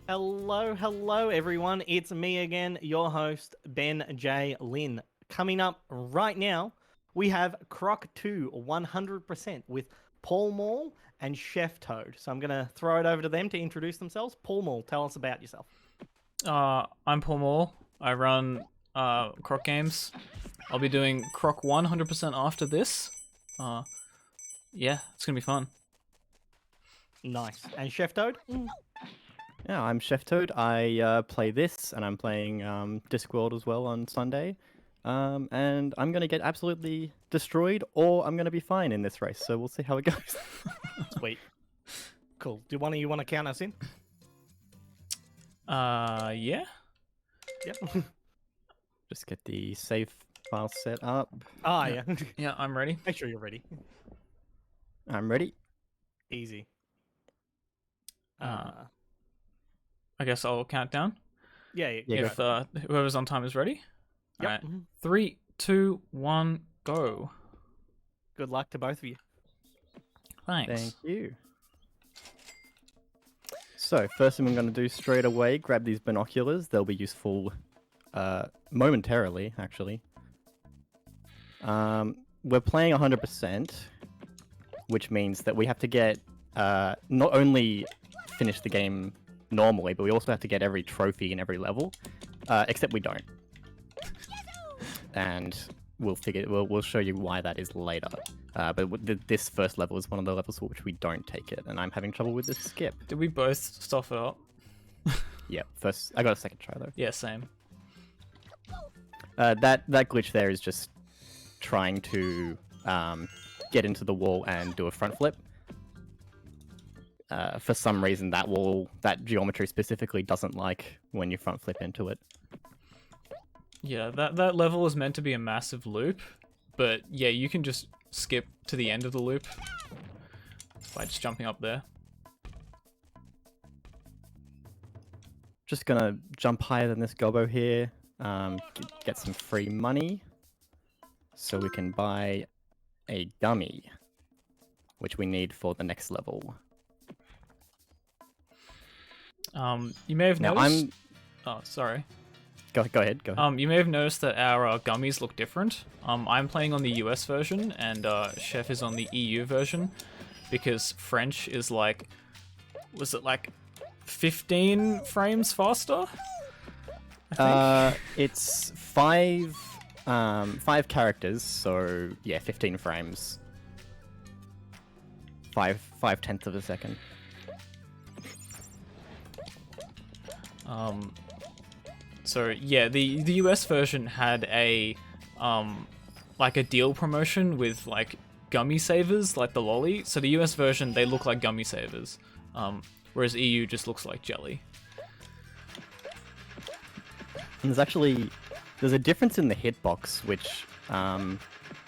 Hello everyone. It's me again, your host, Ben J. Lynn. Coming up right now, we have Croc 2 100% with Paulmall and Cheftoad. So I'm going to throw it over to them to introduce themselves. Paulmall, tell us about yourself. I'm Paulmall. I run Croc Games. I'll be doing Croc 100% after this. Yeah, it's gonna be fun. Nice. And Cheftoad? Yeah, I'm Cheftoad. I play this, and I'm playing Discworld as well on Sunday. And I'm gonna get absolutely destroyed, or I'm gonna be fine in this race. So we'll see how it goes. Sweet. Cool. Do one of you want to count us in? Yeah. Yep. Just get the save file set up. Yeah. Yeah, I'm ready. Make sure you're ready. I'm ready. Easy. I guess I'll count down. Yeah. If whoever's on time is ready. Yep. Alright. 3, 2, 1, go. Good luck to both of you. Thanks. Thank you. So first thing I'm going to do straight away, grab these binoculars. They'll be useful momentarily, actually. We're playing 100%, which means that we have to get not only finish the game normally, but we also have to get every trophy in every level, except we don't. And we'll show you why that is later. But this first level is one of the levels for which we don't take it, and I'm having trouble with this skip. Did we both stuff it up? Yeah, first I got a second try though. Yeah, same. That glitch there is just trying to get into the wall and do a front flip. For some reason, that geometry specifically doesn't like when you front flip into it. Yeah, that level is meant to be a massive loop, but yeah, you can just skip to the end of the loop by just jumping up there. Just gonna jump higher than this gobbo here, get some free money, so we can buy a gummy, which we need for the next level. You may have Now noticed... Oh, sorry. Go ahead. Go ahead. You may have noticed that our gummies look different. I'm playing on the US version, and Chef is on the EU version, because French is like... Was it like 15 frames faster? I think? It's five characters, so yeah, 15 frames. 5/10 of a second. So yeah, the US version had a like a deal promotion with like gummy savers, like the lolly. So the US version, they look like gummy savers, whereas EU just looks like jelly. And there's a difference in the hitbox, which I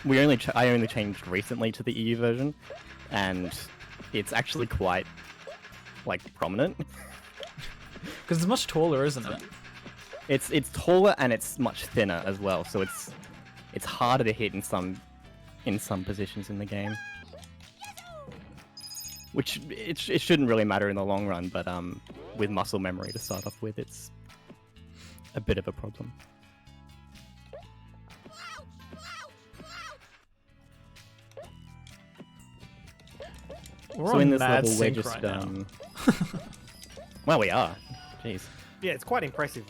only changed recently to the EU version, and it's actually quite prominent. Because it's much taller, isn't it? It's taller and it's much thinner as well, so it's harder to hit in some positions in the game. Which it shouldn't really matter in the long run, but with muscle memory to start off with, it's a bit of a problem. We're on in this mad level, we're sync just right now. well, we are. Jeez. Yeah, it's quite impressive.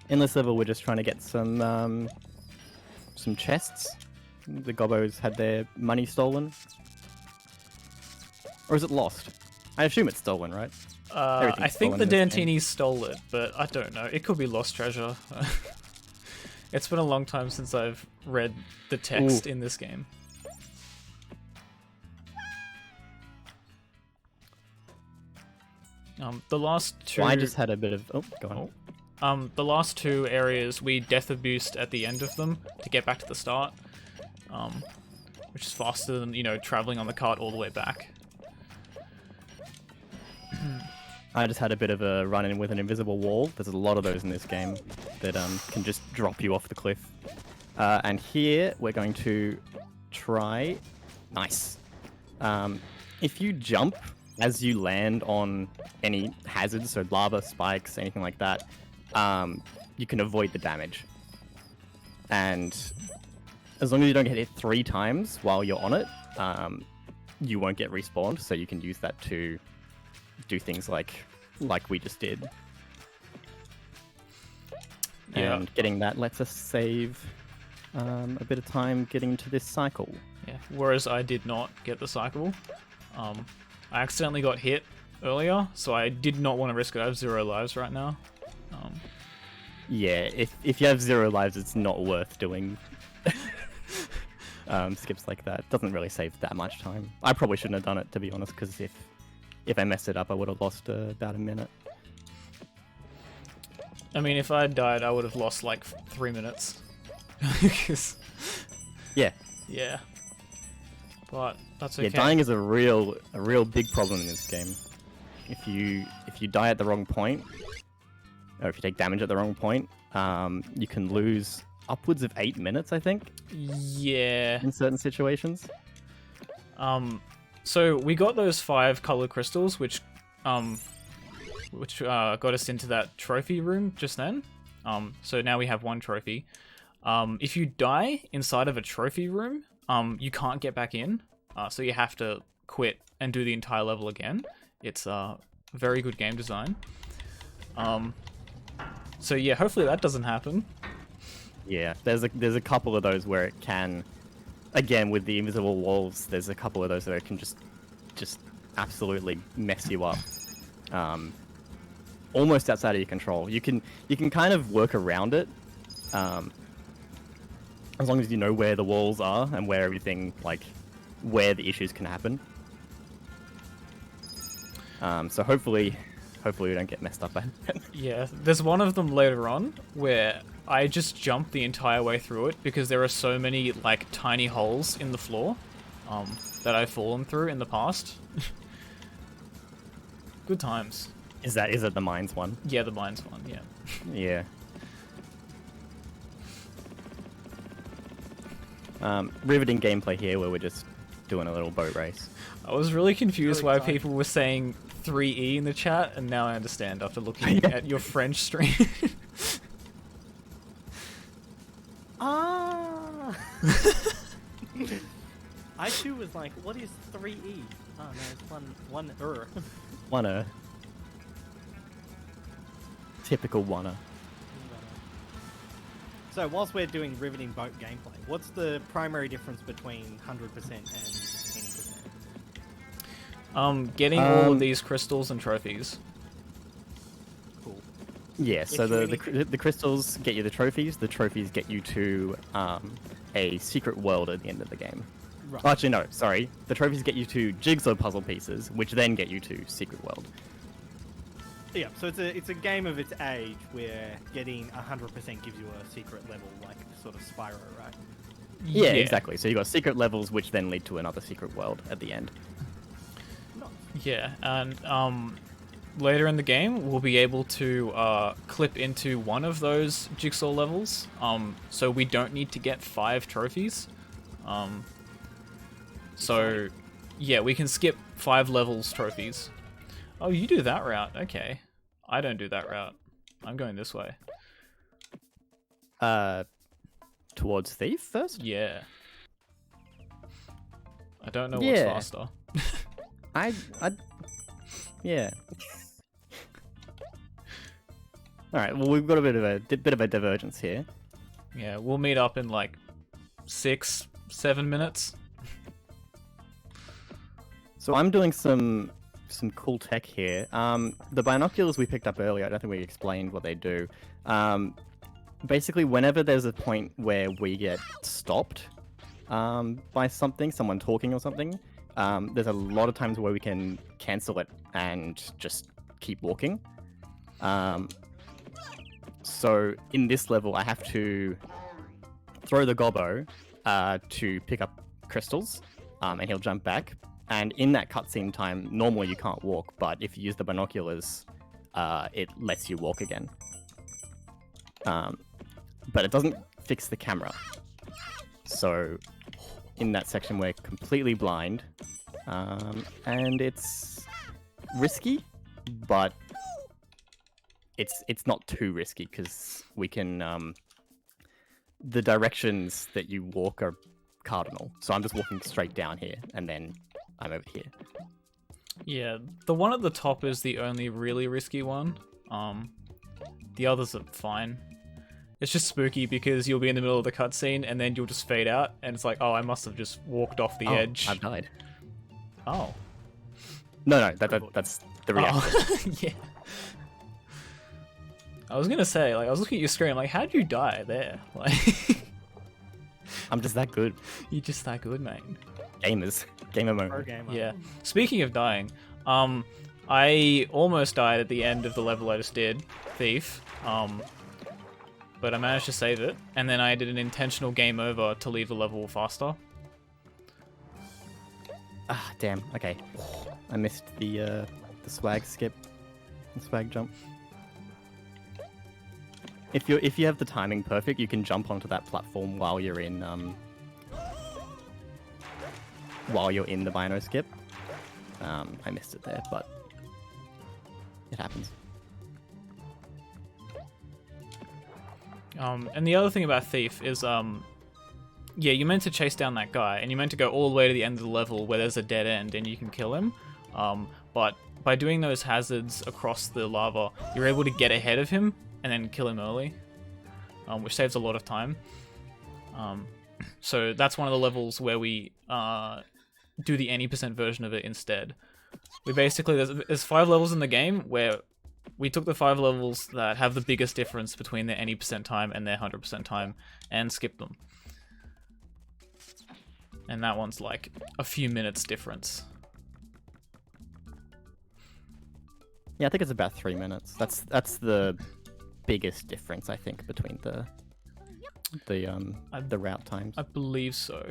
In this level, we're just trying to get some chests. The gobbos had their money stolen. Or is it lost? I assume it's stolen, right? I think the stolen in this game. Dantinis stole it, but I don't know. It could be lost treasure. It's been a long time since I've read the text in this game. The last two... Well, I just had a bit of... Oh, go on. The last two areas, we death boost at the end of them to get back to the start. Which is faster than, traveling on the cart all the way back. I just had a bit of a run-in with an invisible wall. There's a lot of those in this game that can just drop you off the cliff. And here, we're going to try... Nice. if you jump as you land on any hazards, so lava, spikes, anything like that, you can avoid the damage. And as long as you don't get hit 3 times while you're on it, you won't get respawned, so you can use that to do things like we just did. Yeah. And getting that lets us save a bit of time getting to this cycle. Yeah. Whereas I did not get the cycle. I accidentally got hit earlier, so I did not want to risk it. I have 0 lives right now. Yeah, if you have 0 lives, it's not worth doing skips like that. Doesn't really save that much time. I probably shouldn't have done it, to be honest, because if I messed it up, I would have lost about a minute. I mean, if I had died, I would have lost like 3 minutes. Yeah. Yeah. But that's okay. Yeah, dying is a real big problem in this game. If you die at the wrong point, or if you take damage at the wrong point, you can lose upwards of 8 minutes, I think. Yeah. In certain situations. So we got those 5 color crystals, which got us into that trophy room just then. So now we have 1 trophy. If you die inside of a trophy room, you can't get back in. So you have to quit and do the entire level again. It's very good game design. So yeah, hopefully that doesn't happen. Yeah, there's a couple of those where it can, again with the invisible walls, there's a couple of those where it can just absolutely mess you up. Almost outside of your control. You can kind of work around it, as long as you know where the walls are and where everything, like, where the issues can happen. So hopefully we don't get messed up by it. Yeah, there's one of them later on where I just jumped the entire way through it because there are so many like tiny holes in the floor that I've fallen through in the past. Good times. Is it the mines one? Yeah, the mines one, yeah. Yeah. Riveting gameplay here where we're just doing a little boat race. I was really confused Really why people were saying 3E in the chat, and now I understand after looking Yeah. at your French stream. Ah! I too was like, what is 3E? Oh no, it's one Wanna. Typical wanna. So whilst we're doing riveting boat gameplay, what's the primary difference between 100% and 20%? Getting all of these crystals and trophies. Cool. Yeah, so If you the crystals get you the trophies get you to a secret world at the end of the game. Right. Oh, actually, no, sorry. The trophies get you to jigsaw puzzle pieces, which then get you to secret world. Yeah, so it's a game of its age where getting 100% gives you a secret level, like sort of Spyro, right? Yeah, exactly. So you got secret levels, which then lead to another secret world at the end. Yeah, and later in the game, we'll be able to clip into one of those jigsaw levels, so we don't need to get 5 trophies. So, yeah, we can skip 5 levels trophies. Oh, you do that route. Okay. I don't do that route. I'm going this way. Towards Thief first? Yeah. I don't know Yeah. what's faster. Yeah. All right. Well, we've got a bit of a divergence here. Yeah, we'll meet up in like 6-7 minutes. So I'm doing some cool tech here. The binoculars we picked up earlier, I don't think we explained what they do. Basically, whenever there's a point where we get stopped by something, someone talking or something, there's a lot of times where we can cancel it and just keep walking. So in this level, I have to throw the gobbo to pick up crystals, and he'll jump back. And in that cutscene time, normally you can't walk, but if you use the binoculars, it lets you walk again. But it doesn't fix the camera. So in that section, we're completely blind. And it's risky, but it's not too risky because we can the directions that you walk are cardinal. So I'm just walking straight down here, and then I'm over here. Yeah, the one at the top is the only really risky one. The others are fine. It's just spooky because you'll be in the middle of the cutscene and then you'll just fade out, and it's like, oh, I must have just walked off the edge. I've died. Oh. No, that's the reaction. Oh. Yeah. I was gonna say, like, I was looking at your screen, like, how'd you die there? Like, I'm just that good. you're just that good, mate. Gamers. Gamer Pro moment. gamer. Yeah. Speaking of dying, I almost died at the end of the level I just did, Thief. But I managed to save it, and then I did an intentional game over to leave the level faster. Ah, damn. Okay. I missed the swag skip, the swag jump. If you have the timing perfect, you can jump onto that platform while you're in the Bino skip. I missed it there, but it happens. And the other thing about Thief is, yeah, you're meant to chase down that guy, and you're meant to go all the way to the end of the level where there's a dead end and you can kill him. But by doing those hazards across the lava, you're able to get ahead of him and then kill him early, which saves a lot of time. So that's one of the levels where we do the any % version of it instead. We basically, there's 5 levels in the game where we took the 5 levels that have the biggest difference between their any % time and their 100% time and skipped them. And that one's like a few minutes difference. Yeah, I think it's about 3 minutes. That's the biggest difference, I think, between the route times. I believe so.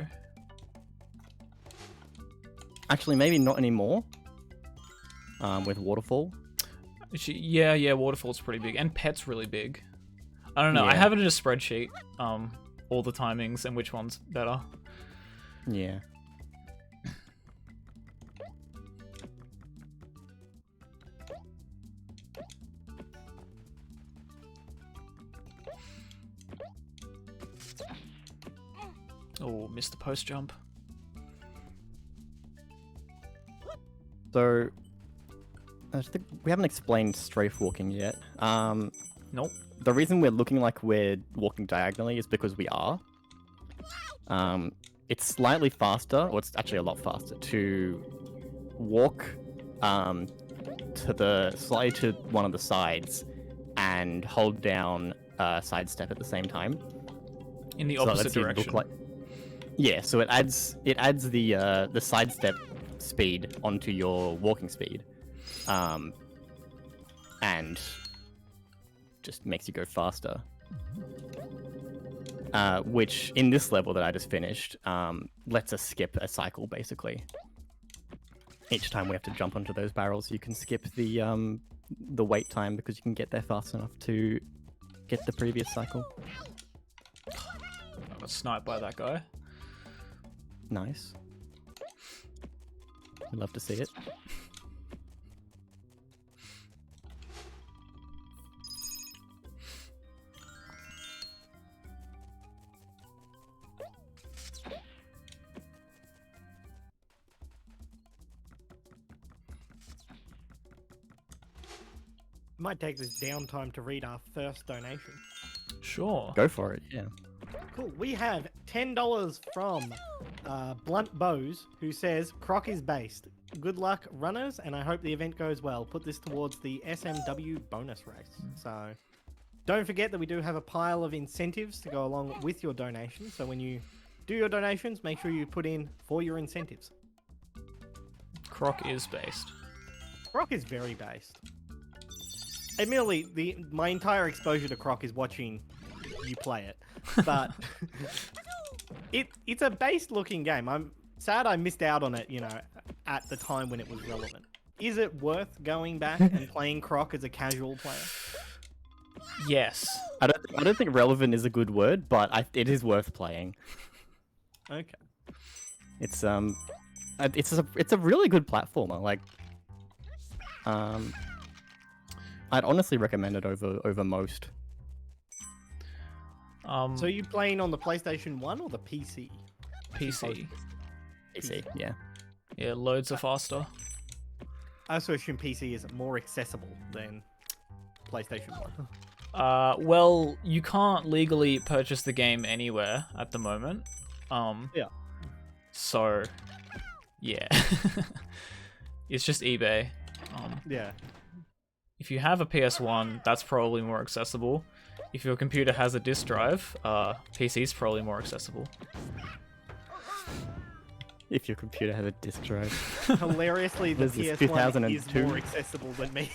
Actually, maybe not anymore. With Waterfall. Yeah, Waterfall's pretty big, and Pet's really big. I don't know. I Yeah. have it in a spreadsheet, all the timings and which one's better. Yeah. Oh, missed the post jump. So, I think we haven't explained strafe walking yet. Nope. The reason we're looking like we're walking diagonally is because we are. It's slightly faster, or it's actually a lot faster, to walk slightly to one of the sides and hold down sidestep at the same time. In the So that opposite lets you look direction. like- Yeah, so it adds the sidestep speed onto your walking speed, and just makes you go faster. Which in this level that I just finished, lets us skip a cycle basically. Each time we have to jump onto those barrels, you can skip the wait time because you can get there fast enough to get the previous cycle. I got sniped by that guy. Nice. We love to see it. Might take this downtime to read our first donation. Sure. Go for it, yeah. Cool. We have $10 from Blunt Bows, who says, Croc is based. Good luck, runners, and I hope the event goes well. Put this towards the SMW bonus race. So don't forget that we do have a pile of incentives to go along with your donation. So when you do your donations, make sure you put in for your incentives. Croc is based. Croc is very based. Admittedly, my entire exposure to Croc is watching you play it, but it's a based looking game. I'm sad I missed out on it, at the time when it was relevant. Is it worth going back and playing Croc as a casual player? Yes. I don't think relevant is a good word, but it is worth playing. Okay. It's it's a really good platformer. Like, I'd honestly recommend it over most. So you playing on the PlayStation 1 or the PC? PC. PC, yeah. Yeah, loads are faster. I also assume PC is more accessible than PlayStation 1. Well, you can't legally purchase the game anywhere at the moment. Yeah. So, yeah. It's just eBay. Yeah. If you have a PS1, that's probably more accessible. If your computer has a disk drive, PC is probably more accessible. If your computer has a disk drive. Hilariously, the This is PS1 is 2002. more accessible than me.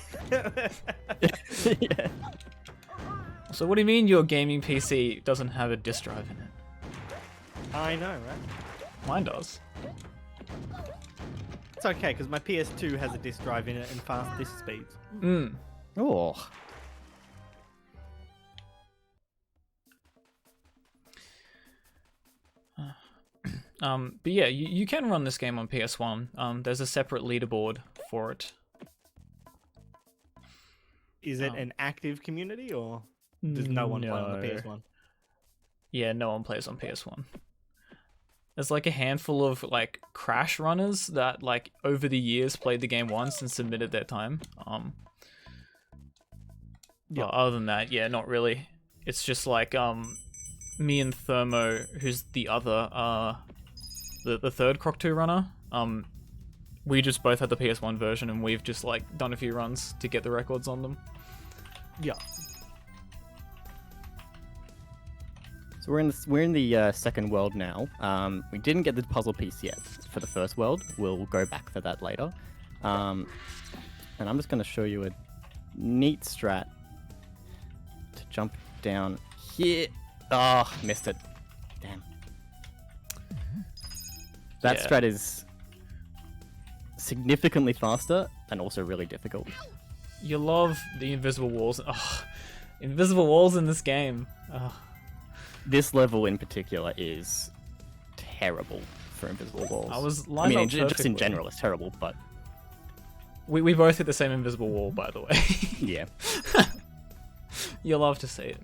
Yeah. So what do you mean your gaming PC doesn't have a disk drive in it? I know, right? Mine does. It's okay, because my PS2 has a disk drive in it and fast disk speeds. Oh. But yeah, you can run this game on PS1. There's a separate leaderboard for it. Is it an active community, or does no one play on the PS1? Yeah, no one plays on PS1. There's like a handful of like crash runners that like over the years played the game once and submitted their time. But other than that, yeah, not really. It's just like me and Thermo, who's the other the third Croc 2 runner. We just both had the PS1 version and we've just like done a few runs to get the records on them. Yeah. So we're in the second world now. We didn't get the puzzle piece yet for the first world. We'll go back for that later. And I'm just going to show you a neat strat to jump down here. Oh, missed it. Damn. That strat is significantly faster and also really difficult. You love the invisible walls. Oh, invisible walls in this game. Oh. This level in particular is terrible for invisible walls. I was lined up just in perfectly. general, it's terrible, but We both hit the same invisible wall, by the way. yeah. You'll love to see it.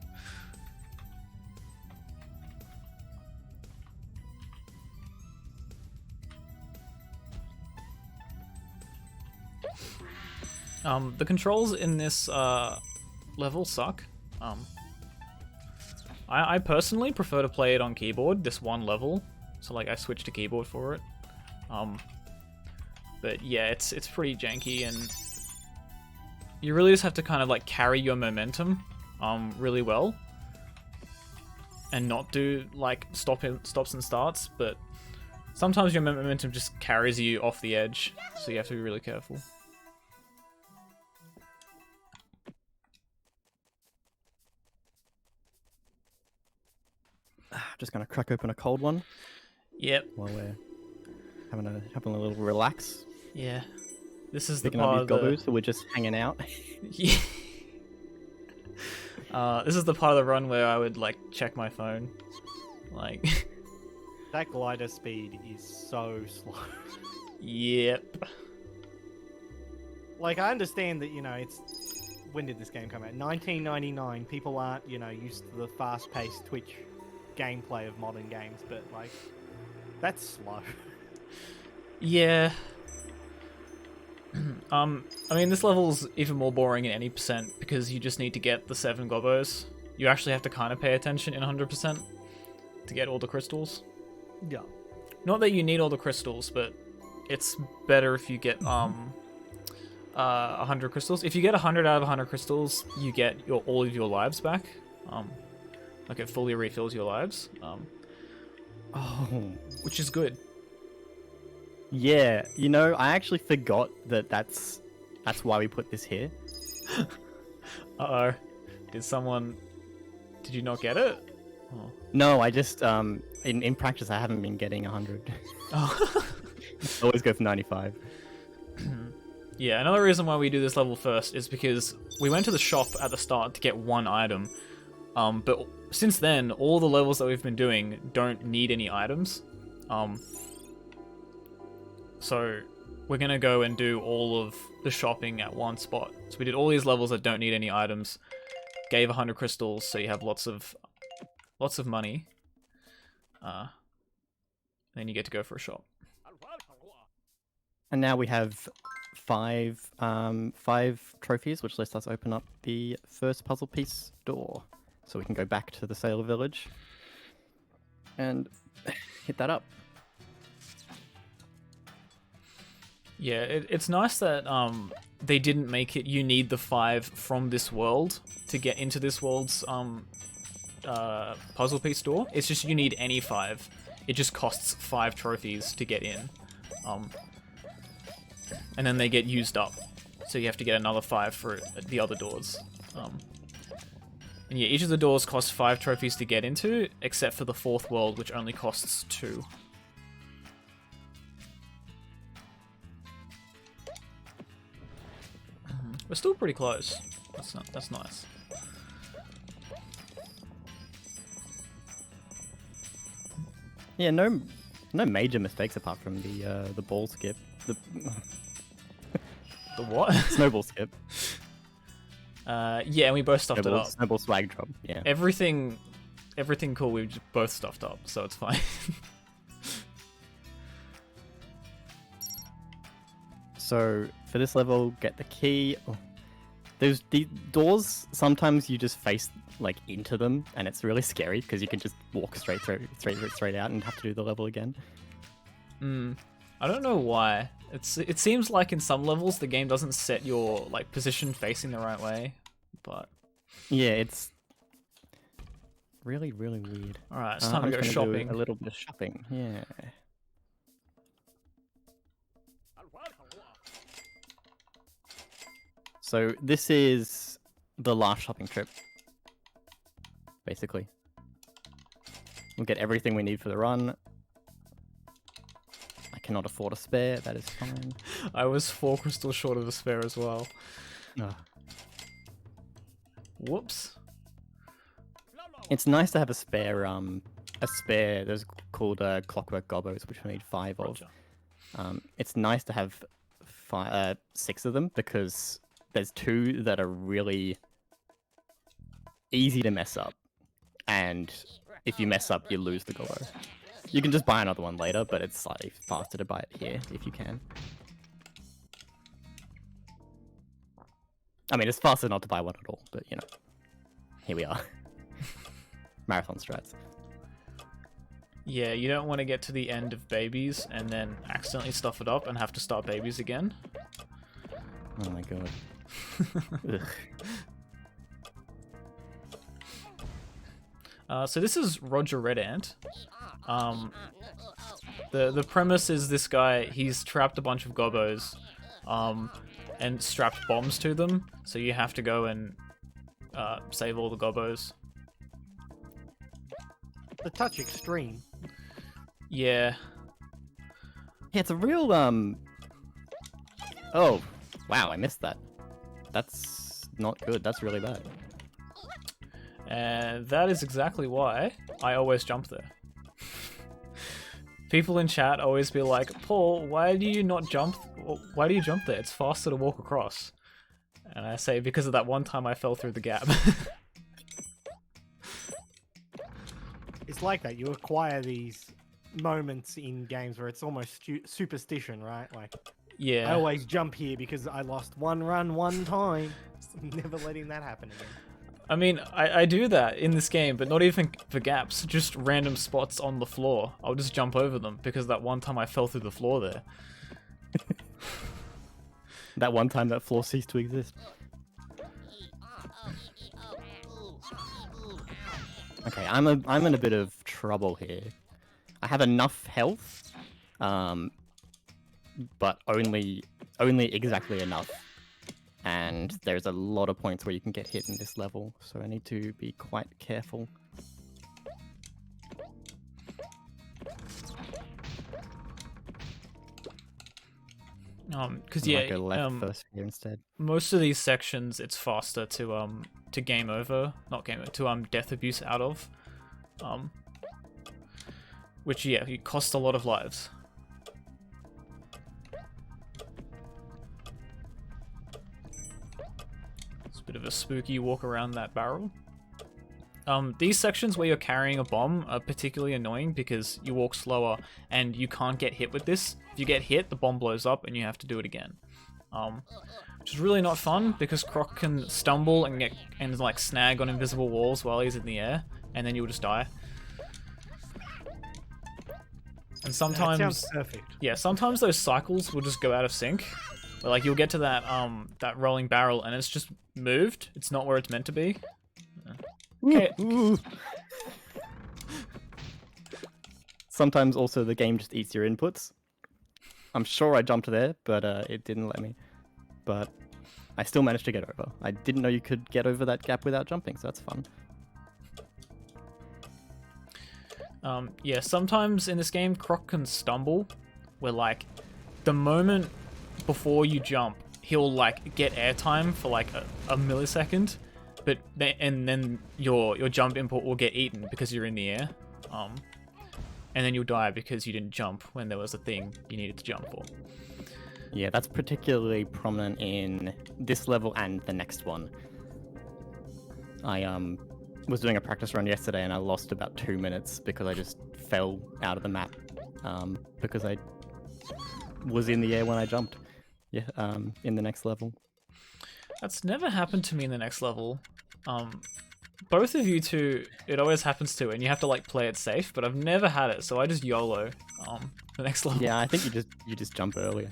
The controls in this level suck. I personally prefer to play it on keyboard, this one level. So like I switched to keyboard for it. But yeah, it's pretty janky and you really just have to kind of like carry your momentum really well. And not do like stops and starts, but sometimes your momentum just carries you off the edge, so you have to be really careful. Just gonna crack open a cold one Yep. while we're having a little relax. Yeah. This is the Picking part up of these the... gobbos, so we're just hanging out. Yeah. This is the part of the run where I would like check my phone. Like That glider speed is so slow. Yep. Like, I understand that, you know, it's... When did this game come out? 1999. People aren't, you know, used to the fast-paced Twitch gameplay of modern games, but, like, that's slow. Yeah. I mean, this level's even more boring in any percent because you just need to get the 7 gobbos. You actually have to kind of pay attention in 100% to get all the crystals. Yeah. Not that you need all the crystals, but it's better if you get 100 crystals. If you get 100 out of 100 crystals, you get all of your lives back. Like it fully refills your lives. Oh, Which is good. yeah. You know, I actually forgot that's why we put this here. Uh-oh. Did you not get it? Oh. No, I just in practice I haven't been getting 100. Oh. Always go for 95. Yeah, another reason why we do this level first is because we went to the shop at the start to get one item. But since then, all the levels that we've been doing don't need any items. So we're gonna go and do all of the shopping at one spot. So we did all these levels that don't need any items. Gave 100 crystals, so you have lots of money. Then you get to go for a shop. And now we have five trophies, which lets us open up the first puzzle piece door. So we can go back to the Sailor Village and hit that up. Yeah, it's nice that they didn't make it you need the 5 from this world to get into this world's puzzle piece door. It's just you need any 5. It just costs 5 trophies to get in. And then they get used up. So you have to get another 5 for the other doors. And yeah, each of the doors costs 5 trophies to get into, except for the 4th world, which only costs 2. We're still pretty close. That's nice. Yeah, no major mistakes apart from the ball skip. The what? snowball skip. Yeah, and we both stuffed it up. Snowball swag drop. Yeah. Everything cool. We just both stuffed up, so it's fine. So for this level, get the key. Oh. There's the doors. Sometimes you just face like into them, and it's really scary because you can just walk straight out and have to do the level again. I don't know why. It seems like in some levels the game doesn't set your like position facing the right way, but yeah, it's really weird. All right, it's time to go gonna shopping. Do a little bit of shopping. Yeah. So this is the last shopping trip, basically. We'll get everything we need for the run. I cannot afford a spare, that is fine. I was 4 crystals short of a spare as well. Ugh. Whoops. It's nice to have a spare, there's called Clockwork gobbos, which we need 5 of. It's nice to have 6 of them, because there's 2 that are really easy to mess up. And if you mess up, you lose the gobbo. You can just buy another one later, but it's slightly faster to buy it here, if you can. I mean, it's faster not to buy one at all, but you know. Here we are. Marathon strats. Yeah, you don't want to get to the end of babies and then accidentally stuff it up and have to start babies again. Oh my god. So this is Roger Red Ant. The premise is this guy, he's trapped a bunch of gobbos and strapped bombs to them, so you have to go and save all the gobbos. The touch extreme. Yeah. Yeah, it's a real, Oh, wow, I missed that. That's not good, that's really bad. And that is exactly why I always jump there. People in chat always be like, Paul, why do you not jump? Why do you jump there? It's faster to walk across. And I say, because of that one time I fell through the gap. It's like that. You acquire these moments in games where it's almost superstition, right? Like, Yeah. I always jump here because I lost one run one time. I'm never letting that happen again. I mean, I do that in this game, but not even for gaps, just random spots on the floor. I'll just jump over them, because that one time I fell through the floor there. That one time that floor ceased to exist. Okay, I'm in a bit of trouble here. I have enough health, but only exactly enough. And there's a lot of points where you can get hit in this level, so I need to be quite careful. Because I might go left first here instead. most of these sections it's faster to game over, not game over, to death abuse out of, which yeah, it costs a lot of lives. Bit of a spooky walk around that barrel. These sections where you're carrying a bomb are particularly annoying because you walk slower and you can't get hit with this. If you get hit, the bomb blows up and you have to do it again. Which is really not fun because Croc can stumble and like snag on invisible walls while he's in the air, and then you'll just die. And sometimes, that sounds perfect. yeah, sometimes those cycles will just go out of sync. Where, like, you'll get to that that rolling barrel and it's just moved. It's not where it's meant to be. Okay. Sometimes also the game just eats your inputs. I'm sure I jumped there, but it didn't let me. But I still managed to get over. I didn't know you could get over that gap without jumping, so that's fun. Yeah, sometimes in this game, Croc can stumble, where like the moment before you jump, he'll like get airtime for like a millisecond, but then your jump input will get eaten because you're in the air, and then you'll die because you didn't jump when there was a thing you needed to jump for. Yeah, that's particularly prominent in this level and the next one. I was doing a practice run yesterday and I lost about 2 minutes because I just fell out of the map because I was in the air when I jumped. Yeah, in the next level. That's never happened to me in the next level. Both of you two, it always happens to, and you have to like play it safe. But I've never had it, so I just YOLO the next level. Yeah, I think you just jump earlier.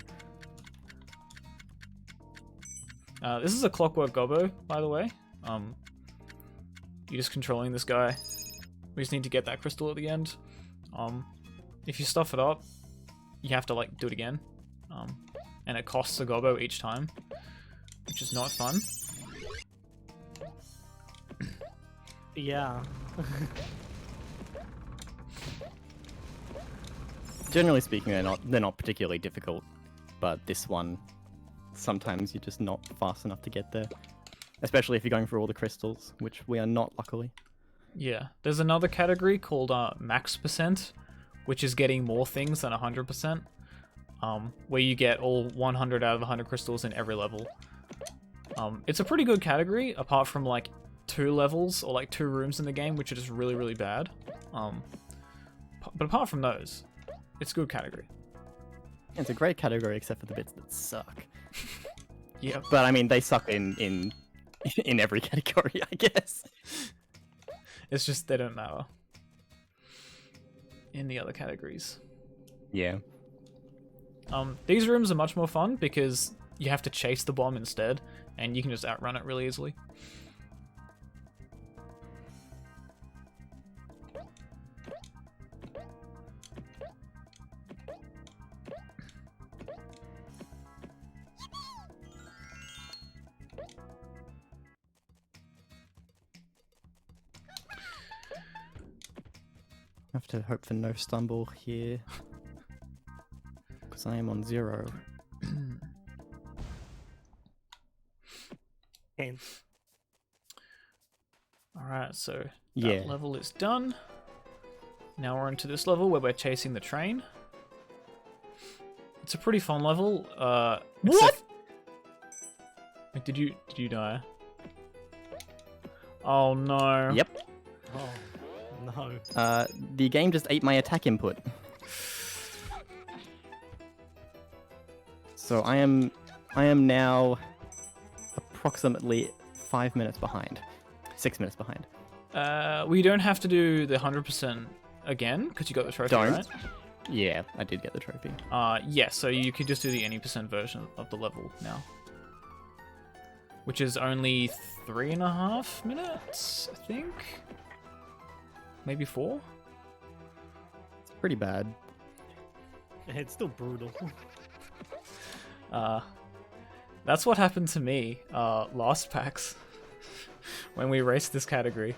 This is a Clockwork gobbo, by the way. You're just controlling this guy. We just need to get that crystal at the end. If you stuff it up, you have to like do it again. And it costs a gobbo each time, which is not fun. Yeah. Generally speaking, they're not particularly difficult, but this one, sometimes you're just not fast enough to get there. Especially if you're going for all the crystals, which we are not, luckily. Yeah, there's another category called max percent, which is getting more things than 100%, where you get all 100 out of 100 crystals in every level. It's a pretty good category, apart from like 2 levels or like 2 rooms in the game, which are just really, really bad. But apart from those, it's a good category. It's a great category, except for the bits that suck. Yeah, But I mean, they suck in every category, I guess. it's just they don't matter in the other categories. Yeah. These rooms are much more fun because you have to chase the bomb instead, and you can just outrun it really easily. I have to hope for no stumble here. Because I am on 0. Alright, so that Yeah. level is done. Now we're into this level where we're chasing the train. It's a pretty fun level. What? Wait, did you die? Oh no. Yep. Oh no. The game just ate my attack input. So I am now approximately 5 minutes behind. 6 minutes behind. We don't have to do the 100% again because you got the trophy, Don't. right? Yeah, I did get the trophy. Yeah, so you could just do the any percent version of the level now. Which is only 3.5 minutes, I think? Maybe 4? It's pretty bad. It's still brutal. That's what happened to me last PAX when we raced this category.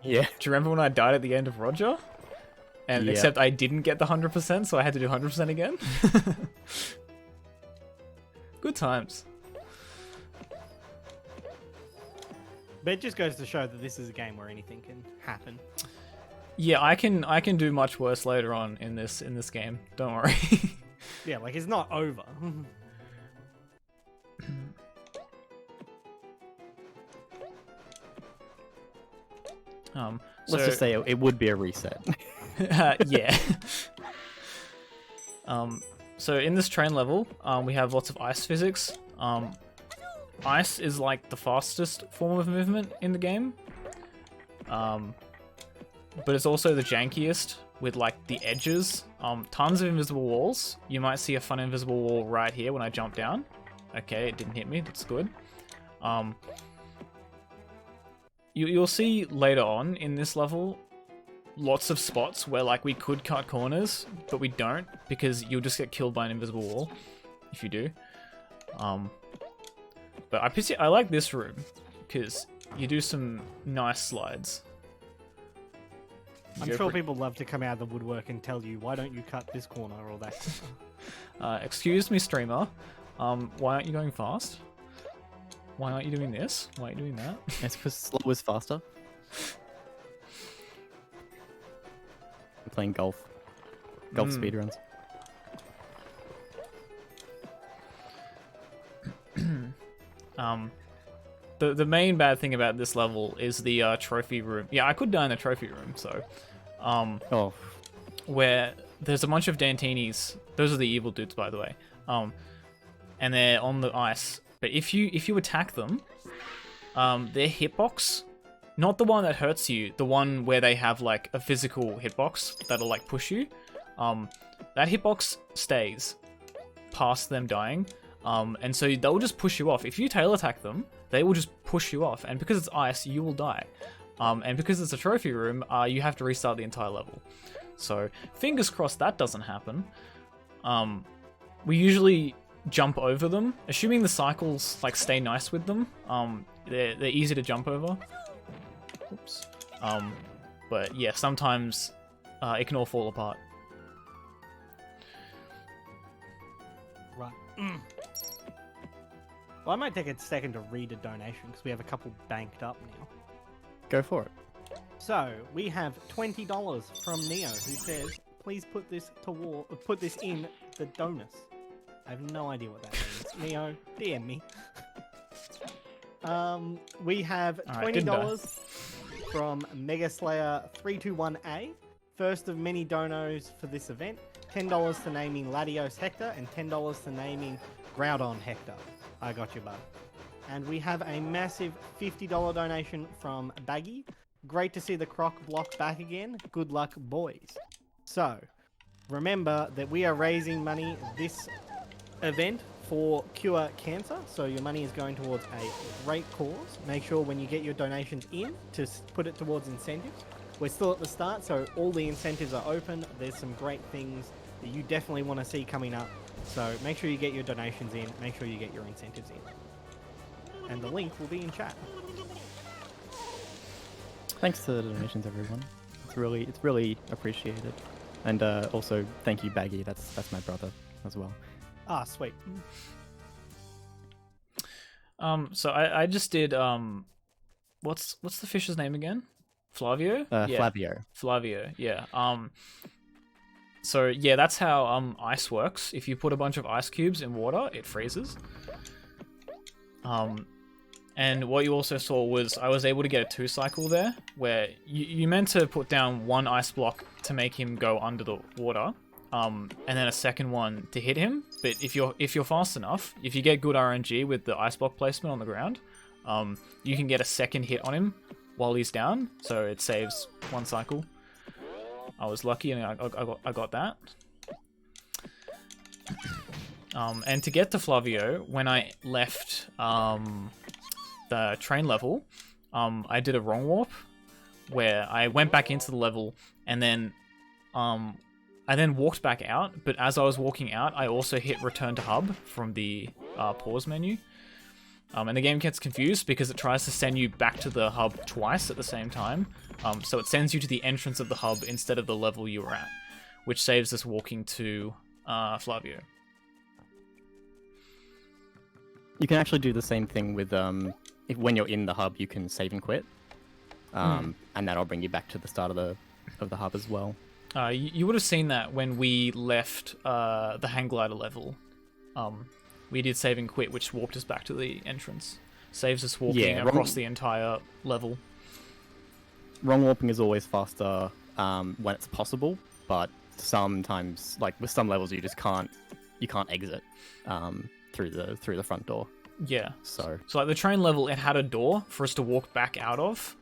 Yeah. Do you remember when I died at the end of Roger? And Yeah. except I didn't get the 100%, so I had to do 100% again. Good times. But it just goes to show that this is a game where anything can happen. Yeah, I can do much worse later on in this game. Don't worry. Yeah, like it's not over. Let's just say it would be a reset. Yeah. So in this train level, we have lots of ice physics. Ice is like the fastest form of movement in the game. But it's also the jankiest with like the edges. Tons of invisible walls. You might see a fun invisible wall right here when I jump down. Okay, it didn't hit me, that's good. You'll see later on in this level lots of spots where like we could cut corners, but we don't because you'll just get killed by an invisible wall if you do. But I like this room because you do some nice slides. I'm sure people love to come out of the woodwork and tell you, why don't you cut this corner or that? Excuse me, streamer. Why aren't you going fast? Why aren't you doing this? Why aren't you doing that? It's because slow is faster. I'm playing golf. Golf speedruns. The main bad thing about this level is the trophy room. Yeah, I could die in the trophy room, so... Where there's a bunch of Dantinis. Those are the evil dudes, by the way. And they're on the ice. But if you attack them, their hitbox, not the one that hurts you, the one where they have like a physical hitbox that'll like push you, that hitbox stays past them dying. And so they'll just push you off. If you tail attack them, they will just push you off. And because it's ice, you will die. And because it's a trophy room, you have to restart the entire level. So fingers crossed that doesn't happen. We usually jump over them, assuming the cycles like stay nice with them. They're easy to jump over. Oops. But yeah, sometimes it can all fall apart. Right. Well, I might take a second to read a donation because we have a couple banked up now. Go for it. So we have $20 from Neo, who says, "Please put this in the donus." I have no idea what that means. Neo, DM me. We have $20 from Megaslayer321A, first of many donos for this event. $10 to naming Latios Hector and $10 to naming Groudon Hector. I got you, bud. And we have a massive $50 donation from Baggy. Great to see the Croc block back again. Good luck, boys. So, remember that we are raising money this event for Cure Cancer. So your money is going towards a great cause. Make sure when you get your donations in to put it towards incentives. We're still at the start, so all the incentives are open. There's some great things that you definitely want to see coming up. So make sure you get your donations in. Make sure you get your incentives in. And the link will be in chat. Thanks to the donations, everyone. It's really appreciated. And also, thank you, Baggy. That's my brother as well. Ah, sweet. So I just did what's the fish's name again? Flavio? Yeah. Flavio, yeah. So yeah, that's how ice works. If you put a bunch of ice cubes in water, it freezes. And what you also saw was I was able to get a 2-cycle there, where you meant to put down one ice block to make him go under the water, and then a second one to hit him. But if you're fast enough, if you get good RNG with the ice block placement on the ground, you can get a second hit on him while he's down, so it saves 1 cycle. I was lucky and I got that. And to get to Flavio, when I left the train level, I did a wrong warp where I went back into the level and then I then walked back out, but as I was walking out, I also hit return to hub from the pause menu. And the game gets confused because it tries to send you back to the hub twice at the same time. So it sends you to the entrance of the hub instead of the level you were at, which saves us walking to Flavio. You can actually do the same thing with when you're in the hub, you can save and quit, and that'll bring you back to the start of the hub as well. You would have seen that when we left the hang glider level. We did save and quit, which warped us back to the entrance. Saves us walking across the entire level. wrong warping is always faster when it's possible, but sometimes, like with some levels, you can't exit through the front door. Yeah. So like the train level, it had a door for us to walk back out of,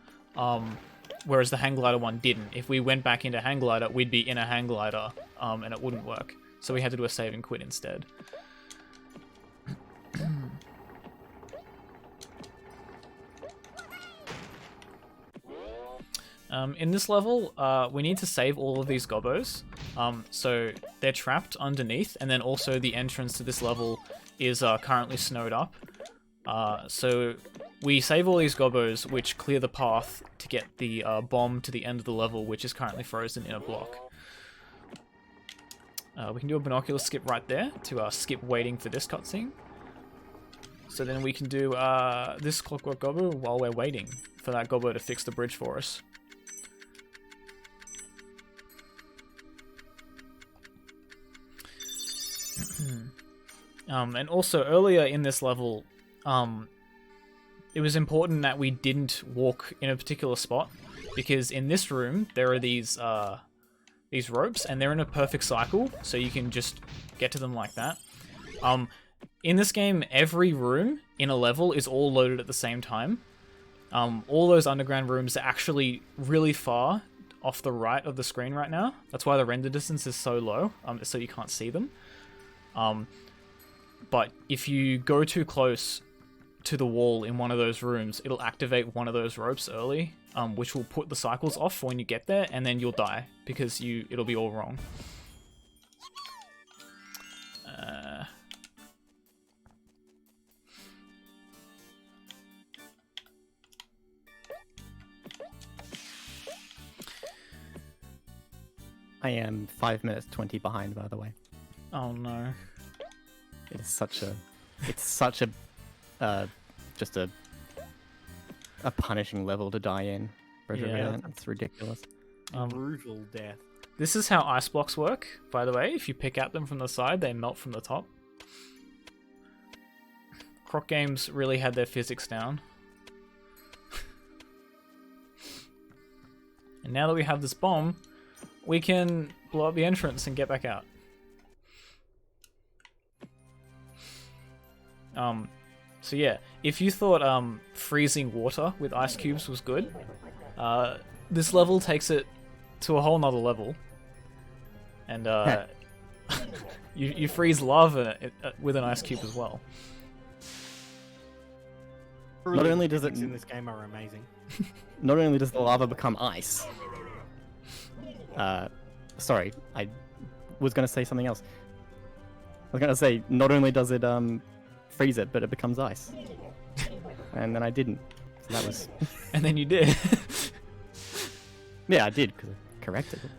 whereas the hang glider one didn't. If we went back into hang glider, we'd be in a hang glider, and it wouldn't work. So we had to do a save and quit instead. In this level, we need to save all of these gobbos. So they're trapped underneath, and then also the entrance to this level is currently snowed up. So we save all these gobbos, which clear the path to get the bomb to the end of the level, which is currently frozen in a block. We can do a binocular skip right there to skip waiting for this cutscene. So then we can do this Clockwork gobbo while we're waiting for that gobbo to fix the bridge for us. And also earlier in this level, it was important that we didn't walk in a particular spot, because in this room there are these ropes, and they're in a perfect cycle, so you can just get to them like that. In this game, every room in a level is all loaded at the same time. All those underground rooms are actually really far off the right of the screen right now. That's why the render distance is so low, so you can't see them. But if you go too close to the wall in one of those rooms, it'll activate one of those ropes early, which will put the cycles off for when you get there, and then you'll die because it'll be all wrong. I am 5 minutes 20 behind, by the way. Oh no. It's such a just a punishing level to die in. Yeah. It's ridiculous. Brutal death. This is how ice blocks work, by the way. If you pick at them from the side, they melt from the top. Croc games really had their physics down. And now that we have this bomb, we can blow up the entrance and get back out. So yeah, if you thought freezing water with ice cubes was good, this level takes it to a whole nother level. And you freeze lava with an ice cube as well. Not only does it in this game are amazing. Not only does the lava become ice. Sorry, I was going to say something else. I was going to say, not only does it freeze it, but it becomes ice. And then I didn't. So that was... And then you did. Yeah, I did, because I corrected it.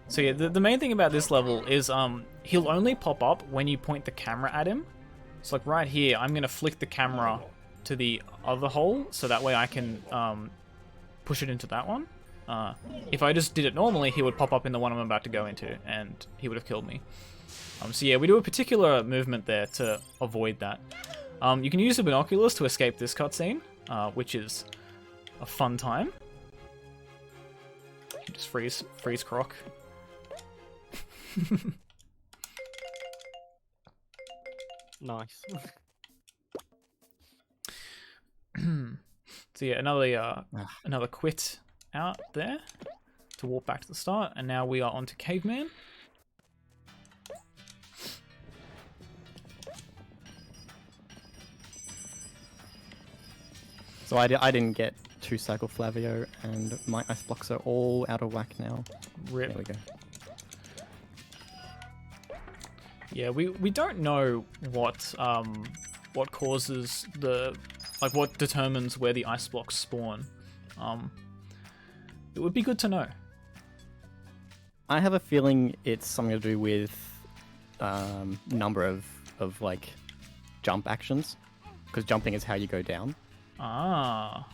So yeah, the main thing about this level is he'll only pop up when you point the camera at him. So like right here, I'm going to flick the camera to the other hole, so that way I can push it into that one. If I just did it normally, he would pop up in the one I'm about to go into, and he would have killed me. So yeah, we do a particular movement there to avoid that. You can use the binoculars to escape this cutscene, which is a fun time. You just freeze Croc. Nice. So yeah, another quit out there to walk back to the start, and now we are on to Caveman. So I didn't get 2 Cycle Flavio, and my ice blocks are all out of whack now. Rip. There we go. Yeah, we don't know what causes what determines where the ice blocks spawn. It would be good to know. I have a feeling it's something to do with number of like jump actions, because jumping is how you go down. Ah.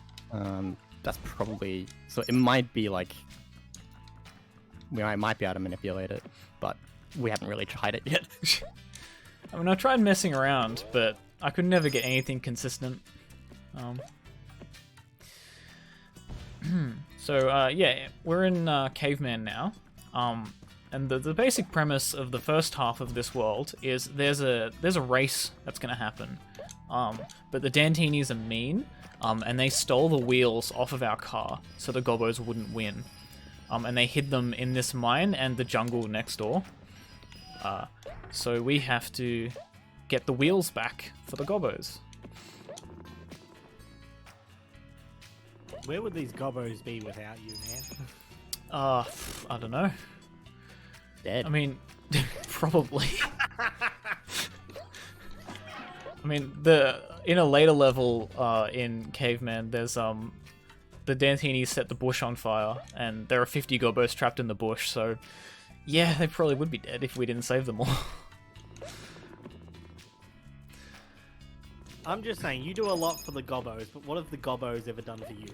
That's probably, so it might be like I might be able to manipulate it, but we haven't really tried it yet. I mean, I tried messing around, but I could never get anything consistent. So yeah, we're in Caveman now. And the basic premise of the first half of this world is there's a race that's gonna happen. But the Dantinis are mean, and they stole the wheels off of our car so the gobbos wouldn't win. And they hid them in this mine and the jungle next door. So we have to get the wheels back for the gobbos. Where would these gobbos be without you, man? I don't know. Dead. I mean, probably. I mean, in a later level in Caveman, there's the Dantinis set the bush on fire, and there are 50 gobbos trapped in the bush. So, yeah, they probably would be dead if we didn't save them all. I'm just saying, you do a lot for the gobbos, but what have the gobbos ever done for you?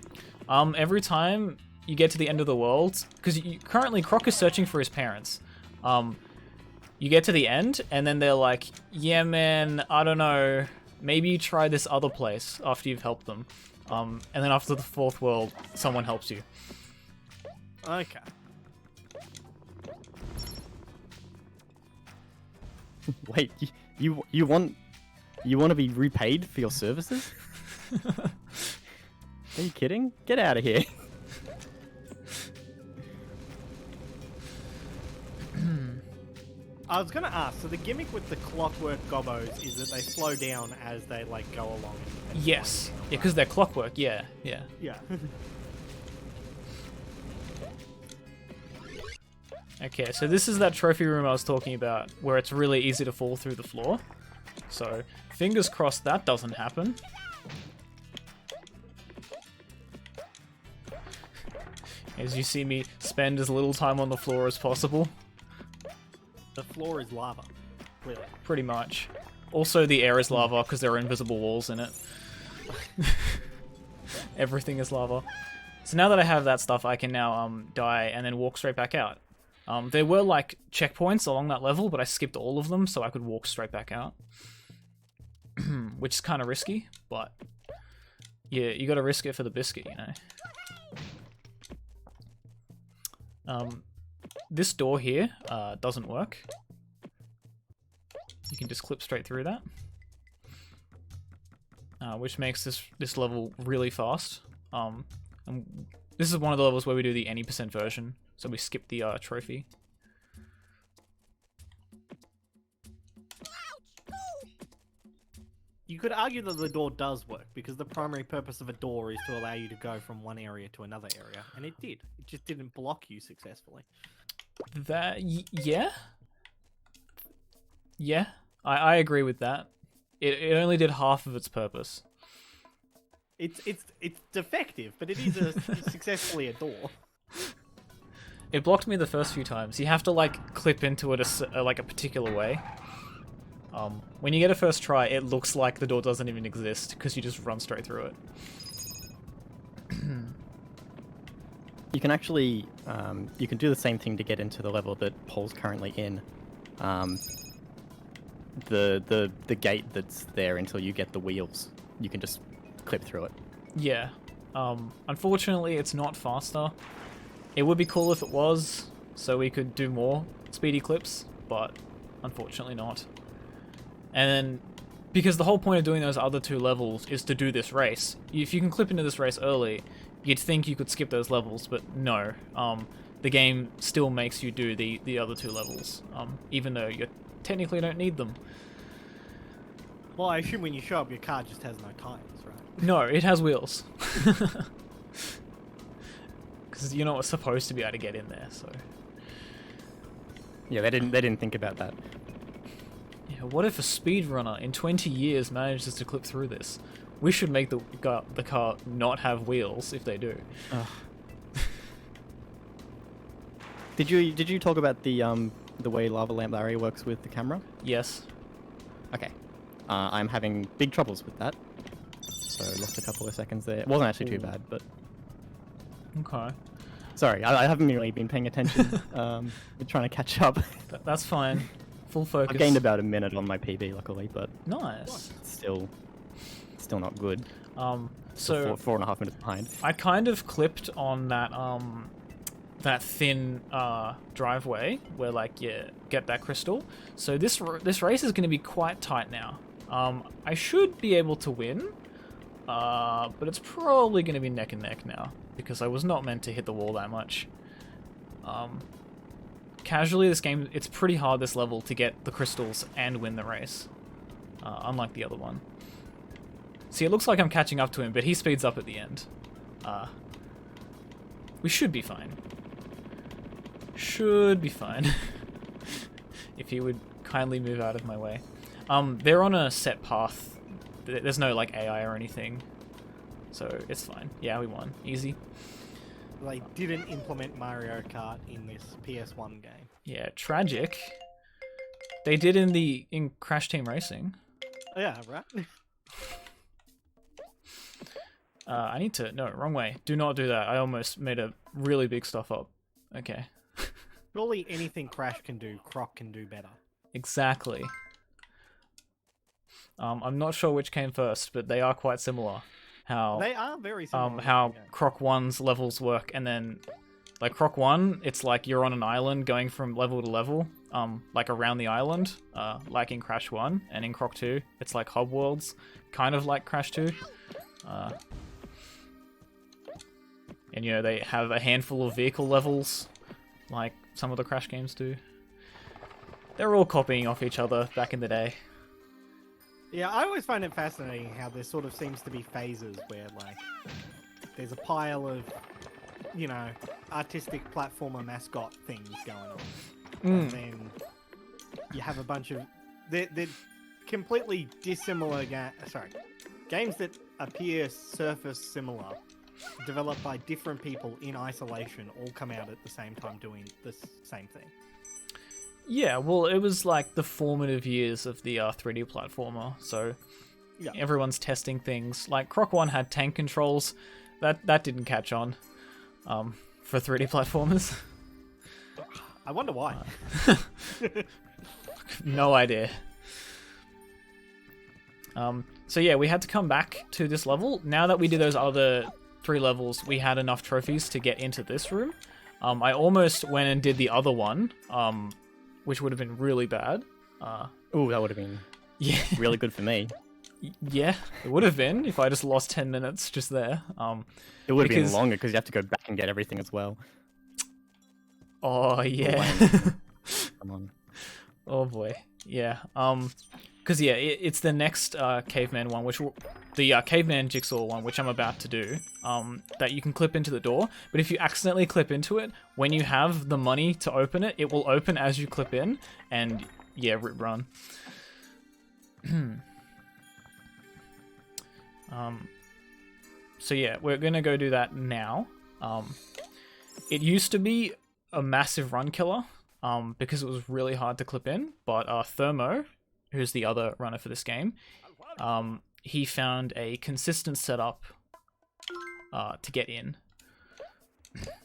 Every time you get to the end of the world, because currently Croc is searching for his parents. You get to the end, and then they're like, yeah, man, I don't know, maybe you try this other place after you've helped them. And then after the fourth world, someone helps you. Okay. Wait, you want to be repaid for your services? Are you kidding? Get out of here. I was gonna ask, so the gimmick with the Clockwork gobbos is that they slow down as they like go along. Yes. Yeah, because they're Clockwork, yeah. Yeah. Okay, so this is that trophy room I was talking about, where it's really easy to fall through the floor. So, fingers crossed that doesn't happen. As you see me spend as little time on the floor as possible. The floor is lava, clearly. Pretty much. Also, the air is lava because there are invisible walls in it. Everything is lava. So now that I have that stuff, I can now die and then walk straight back out. There were like checkpoints along that level, but I skipped all of them so I could walk straight back out. Which is kind of risky, but yeah, you got to risk it for the biscuit, you know. This door here doesn't work. You can just clip straight through that, which makes this level really fast. And this is one of the levels where we do the any % version, so we skip the trophy. You could argue that the door does work, because the primary purpose of a door is to allow you to go from one area to another area, and it did. It just didn't block you successfully. Yeah? Yeah, I agree with that. It only did half of its purpose. It's defective, but it is successfully a door. It blocked me the first few times. You have to like clip into it like a particular way. When you get a first try, it looks like the door doesn't even exist because you just run straight through it. You can actually, you can do the same thing to get into the level that Paul's currently in. The gate that's there until you get the wheels. You can just clip through it. Yeah. Unfortunately, it's not faster. It would be cool if it was, so we could do more speedy clips, but unfortunately not. And then, because the whole point of doing those other two levels is to do this race. If you can clip into this race early, you'd think you could skip those levels, but no. The game still makes you do the other two levels, even though you technically don't need them. Well, I assume when you show up, your car just has no tires, right? No, it has wheels. Because you're not supposed to be able to get in there, so... Yeah, they didn't think about that. Yeah, what if a speedrunner in 20 years manages to clip through this? We should make the car not have wheels if they do. Did you talk about the way Lava Lamp Larry works with the camera? Yes. Okay. I'm having big troubles with that. So lost a couple of seconds there. It wasn't actually too bad, but... Okay. Sorry, I haven't really been paying attention. Been trying to catch up. That's fine. Full focus. I gained about a minute on my PB, luckily, but... Nice. Still not good. So 4.5 minutes behind. I kind of clipped on that that thin driveway where like you get that crystal. So this race is going to be quite tight now. I should be able to win, but it's probably going to be neck and neck now because I was not meant to hit the wall that much. Casually, this game, it's pretty hard this level to get the crystals and win the race, unlike the other one. See, it looks like I'm catching up to him, but he speeds up at the end. We should be fine. Should be fine. If he would kindly move out of my way. They're on a set path. There's no like AI or anything. So it's fine. Yeah, we won. Easy. They didn't implement Mario Kart in this PS1 game. Yeah, tragic. They did in Crash Team Racing. Yeah, right? I need to... No, wrong way. Do not do that. I almost made a really big stuff up. Okay. Surely anything Crash can do, Croc can do better. Exactly. I'm not sure which came first, but they are quite similar. How they are very similar. How Croc 1's levels work, and then like Croc 1, it's like you're on an island going from level to level, like around the island, like in Crash 1, and in Croc 2, it's like hub worlds, kind of like Crash 2. And you know, they have a handful of vehicle levels, like some of the Crash games do. They're all copying off each other back in the day. Yeah, I always find it fascinating how there sort of seems to be phases where, like, there's a pile of, you know, artistic platformer mascot things going on. And then you have a bunch of... They're completely dissimilar games that appear surface similar, developed by different people in isolation, all come out at the same time doing the same thing. Yeah, well, it was like the formative years of the 3D platformer, so yeah. Everyone's testing things. Like Croc 1 had tank controls, that didn't catch on for 3D platformers. I wonder why. No idea. So yeah, we had to come back to this level. Now that we did those other 3 levels, we had enough trophies to get into this room. I almost went and did the other one, which would have been really bad. Ooh, that would have been really good for me. Yeah, it would have been if I just lost 10 minutes just there. It would have been longer because you have to go back and get everything as well. Oh, yeah. Come on. Oh, boy. Yeah. Because, yeah, it's the next Caveman one, the Caveman Jigsaw one, which I'm about to do, that you can clip into the door. But if you accidentally clip into it, when you have the money to open it, it will open as you clip in, and yeah, rip run. So yeah, we're gonna go do that now. It used to be a massive run killer, because it was really hard to clip in, but Thermo, who's the other runner for this game, he found a consistent setup to get in.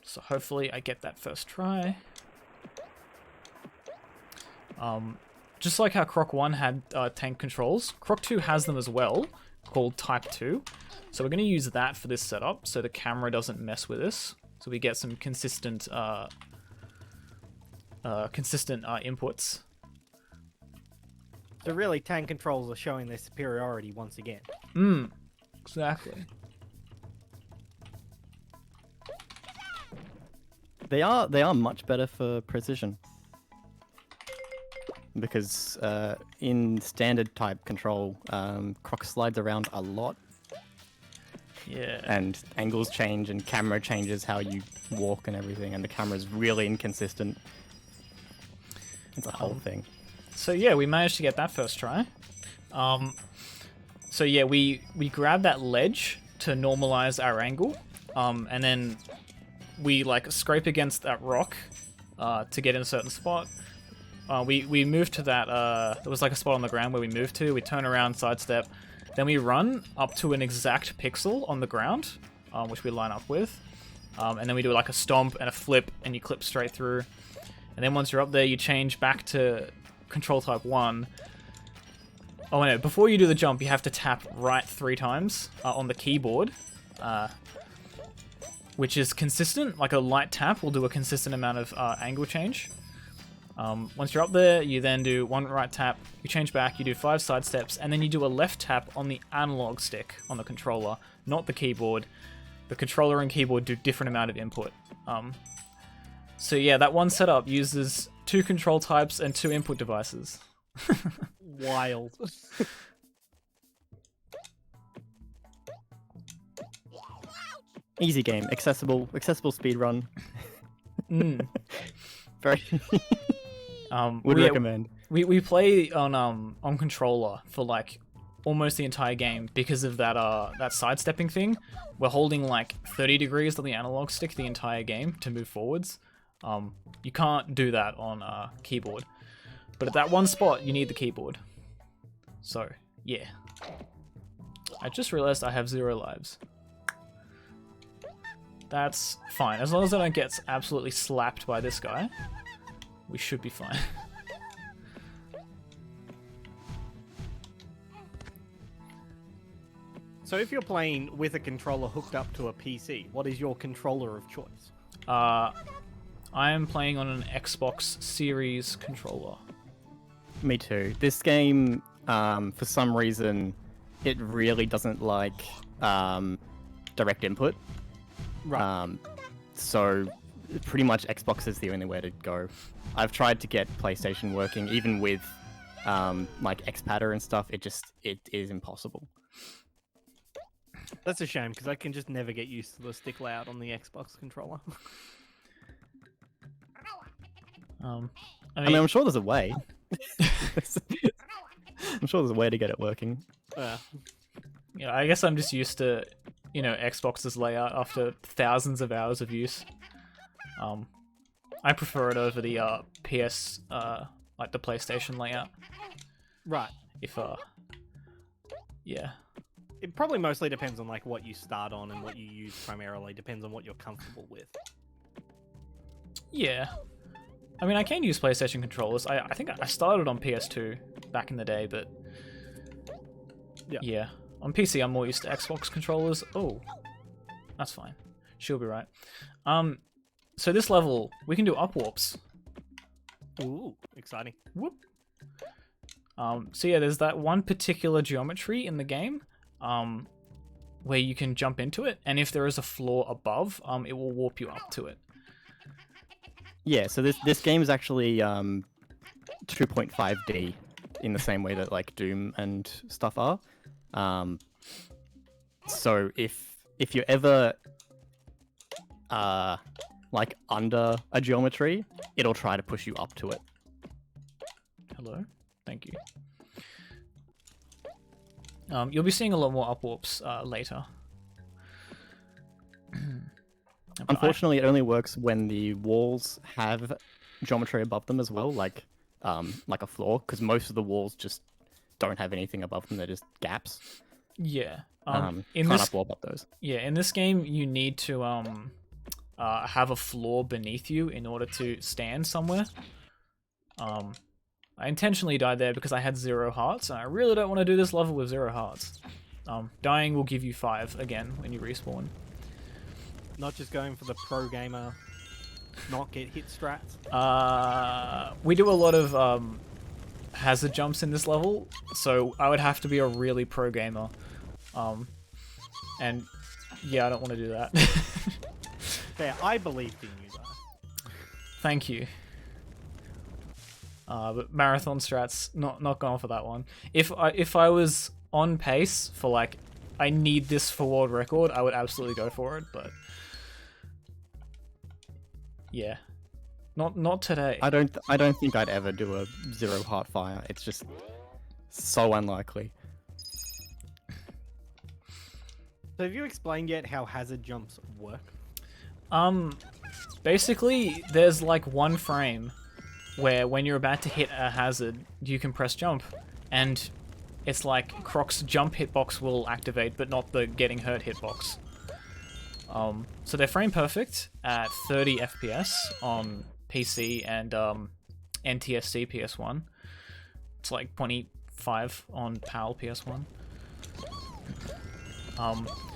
So hopefully I get that first try. Just like how Croc 1 had tank controls, Croc 2 has them as well, called Type 2. So we're going to use that for this setup, so the camera doesn't mess with us. So we get some consistent inputs. So really, tank controls are showing their superiority once again. Exactly. They are much better for precision. Because in standard type control, Croc slides around a lot. Yeah. And angles change and camera changes how you walk and everything, and the camera's really inconsistent. It's a whole thing. So yeah, we managed to get that first try. So yeah, we grab that ledge to normalize our angle, and then we like scrape against that rock to get in a certain spot. We moved to that, there was like a spot on the ground where we moved to, we turn around, sidestep, then we run up to an exact pixel on the ground, which we line up with, and then we do like a stomp and a flip, and you clip straight through. And then once you're up there, you change back to control type 1, Oh no, before you do the jump, you have to tap right 3 times on the keyboard, which is consistent. Like a light tap will do a consistent amount of angle change. Once you're up there, you then do 1 right tap, you change back, you do 5 side steps, and then you do a left tap on the analog stick on the controller, not the keyboard. The controller and keyboard do different amount of input. So yeah, that one setup uses 2 control types and 2 input devices. Wild. Easy game, accessible speedrun. Very. Would recommend. We play on controller for like almost the entire game because of that sidestepping thing. We're holding like 30 degrees on the analog stick the entire game to move forwards. You can't do that on keyboard, but at that one spot you need the keyboard. So yeah, I just realized I have 0 lives. That's fine as long as I don't get absolutely slapped by this guy. We should be fine. So if you're playing with a controller hooked up to a PC, what is your controller of choice? I am playing on an Xbox Series controller. Me too. This game, for some reason, it really doesn't like direct input. Right. So pretty much Xbox is the only way to go. I've tried to get PlayStation working, even with like Xpadder and stuff. It is impossible. That's a shame because I can just never get used to the stick layout on the Xbox controller. I mean, I'm sure there's a way. I'm sure there's a way to get it working. Yeah, I guess I'm just used to, Xbox's layout after thousands of hours of use. I prefer it over the PS, like the PlayStation layout. Right. Yeah. It probably mostly depends on like what you start on and what you use primarily. Depends on what you're comfortable with. Yeah. I mean, I can use PlayStation controllers. I think I started on PS2 back in the day, but yeah. On PC, I'm more used to Xbox controllers. Oh, that's fine. She'll be right. So this level, we can do up warps. Ooh, exciting. Whoop. So yeah, there's that one particular geometry in the game, where you can jump into it, and if there is a floor above, it will warp you up to it. Yeah, so this game is actually 2.5D in the same way that like Doom and stuff are. So if you're ever like under a geometry, it'll try to push you up to it. Hello, thank you. You'll be seeing a lot more up warps later. Unfortunately, it only works when the walls have geometry above them as well, like a floor, because most of the walls just don't have anything above them; they're just gaps. Yeah. Can't up warp up those. Yeah, in this game, you need to have a floor beneath you in order to stand somewhere. I intentionally died there because I had 0 hearts, and I really don't want to do this level with 0 hearts. Dying will give you 5 again when you respawn. Not just going for the pro gamer, not get hit strats. We do a lot of hazard jumps in this level, so I would have to be a really pro gamer. And yeah, I don't want to do that. Fair, I believed in you though. Thank you. But marathon strats, not going for that one. If I was on pace for like, I need this for world record, I would absolutely go for it, but yeah, not today. I don't think I'd ever do a 0 heart fire. It's just so unlikely. So have you explained yet how hazard jumps work? Basically, there's like one frame where when you're about to hit a hazard, you can press jump, and it's like Croc's jump hitbox will activate, but not the getting hurt hitbox. So they're frame perfect at 30 FPS on PC and NTSC PS1. It's like 20 5 on PAL PS1.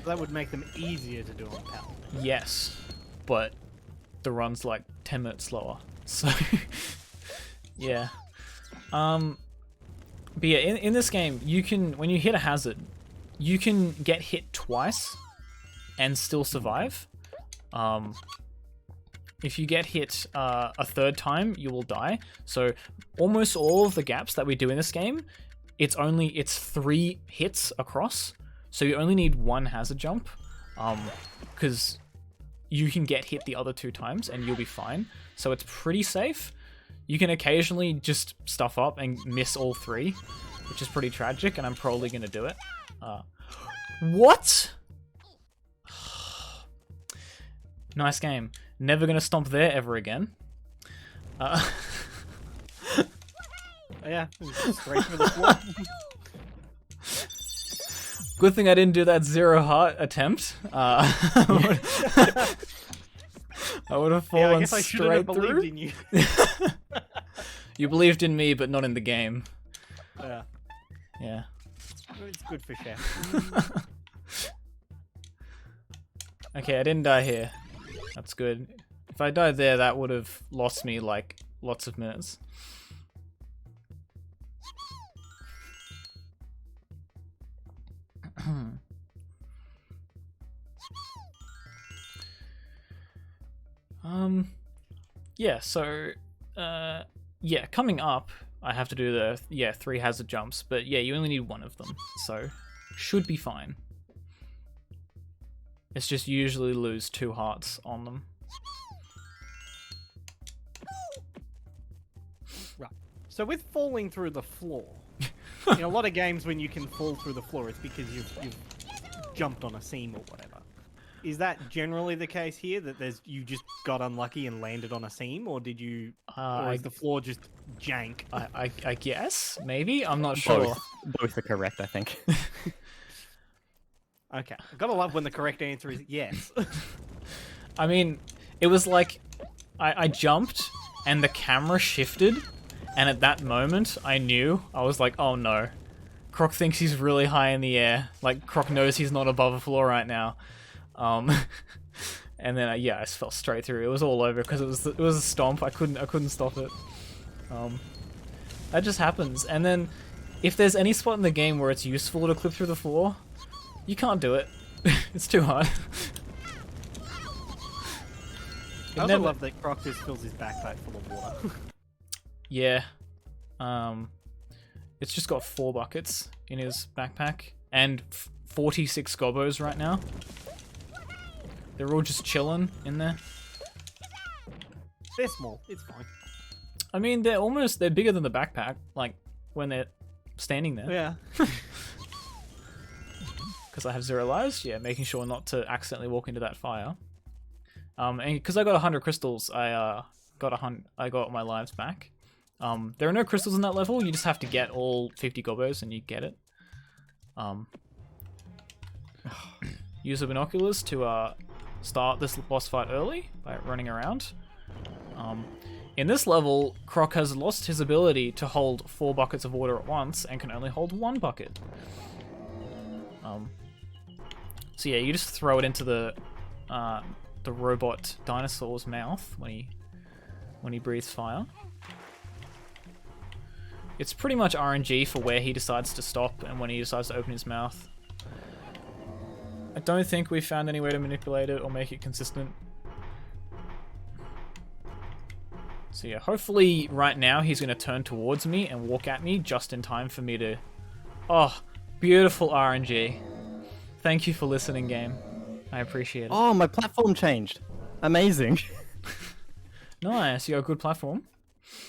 That would make them easier to do on PAL. Yes, but the run's like 10 minutes slower. So yeah. But yeah, in this game, you can, when you hit a hazard, you can get hit twice and still survive. If you get hit a third time, you will die. So almost all of the gaps that we do in this game, it's 3 hits across. So you only need 1 hazard jump, because you can get hit the other 2 times and you'll be fine. So it's pretty safe. You can occasionally just stuff up and miss all 3, which is pretty tragic, and I'm probably going to do it. What? Nice game. Never going to stomp there ever again. Yeah, straight for the floor. Good thing I didn't do that 0 heart attempt. I would have fallen I guess I shouldn't have straight through. believed in you. You believed in me, but not in the game. Yeah, Yeah. it's good for Chef. Okay, I didn't die here. That's good. If I died there, that would have lost me, like, lots of minutes. Yeah, so, yeah, coming up, I have to do the, 3 hazard jumps, but yeah, you only need 1 of them, so should be fine. It's just usually lose 2 hearts on them. Right. So with falling through the floor, in a lot of games when you can fall through the floor, it's because you've jumped on a seam or whatever. Is that generally the case here? That you just got unlucky and landed on a seam, or did you? Or is the floor just jank? I guess maybe. I'm not sure. Both are correct, I think. Okay, I gotta love when the correct answer is yes. I mean, it was like I jumped and the camera shifted, and at that moment I knew. I was like, oh no, Croc thinks he's really high in the air. Like Croc knows he's not above the floor right now. And then I just fell straight through. It was all over because it was a stomp. I couldn't stop it. That just happens. And then if there's any spot in the game where it's useful to clip through the floor, you can't do it. It's too hard. I also love that Croc just fills his backpack full of water. Yeah. It's just got 4 buckets in his backpack and 46 gobbos right now. They're all just chilling in there. They're small. It's fine. I mean, they're bigger than the backpack, like when they're standing there. Yeah. Because I have 0 lives, yeah, making sure not to accidentally walk into that fire. And because I got 100 crystals, I got my lives back. There are no crystals in that level. You just have to get all 50 gobbos and you get it. Use the binoculars to start this boss fight early by running around. In this level, Croc has lost his ability to hold 4 buckets of water at once and can only hold 1 bucket. So yeah, you just throw it into the robot dinosaur's mouth when he breathes fire. It's pretty much RNG for where he decides to stop and when he decides to open his mouth. I don't think we've found any way to manipulate it or make it consistent. So yeah, hopefully right now he's going to turn towards me and walk at me just in time for me to... Oh, beautiful RNG. Thank you for listening, game. I appreciate it. Oh, my platform changed. Amazing. Nice, you got a good platform.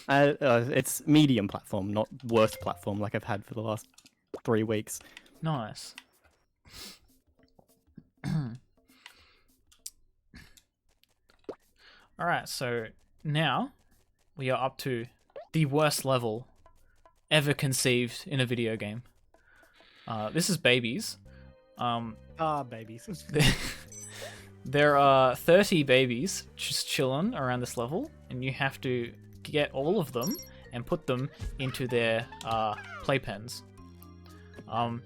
It's medium platform, not worst platform like I've had for the last 3 weeks. Nice. Alright, so now we are up to the worst level ever conceived in a video game. This is babies. Babies. There are 30 babies just chilling around this level, and you have to get all of them and put them into their playpens.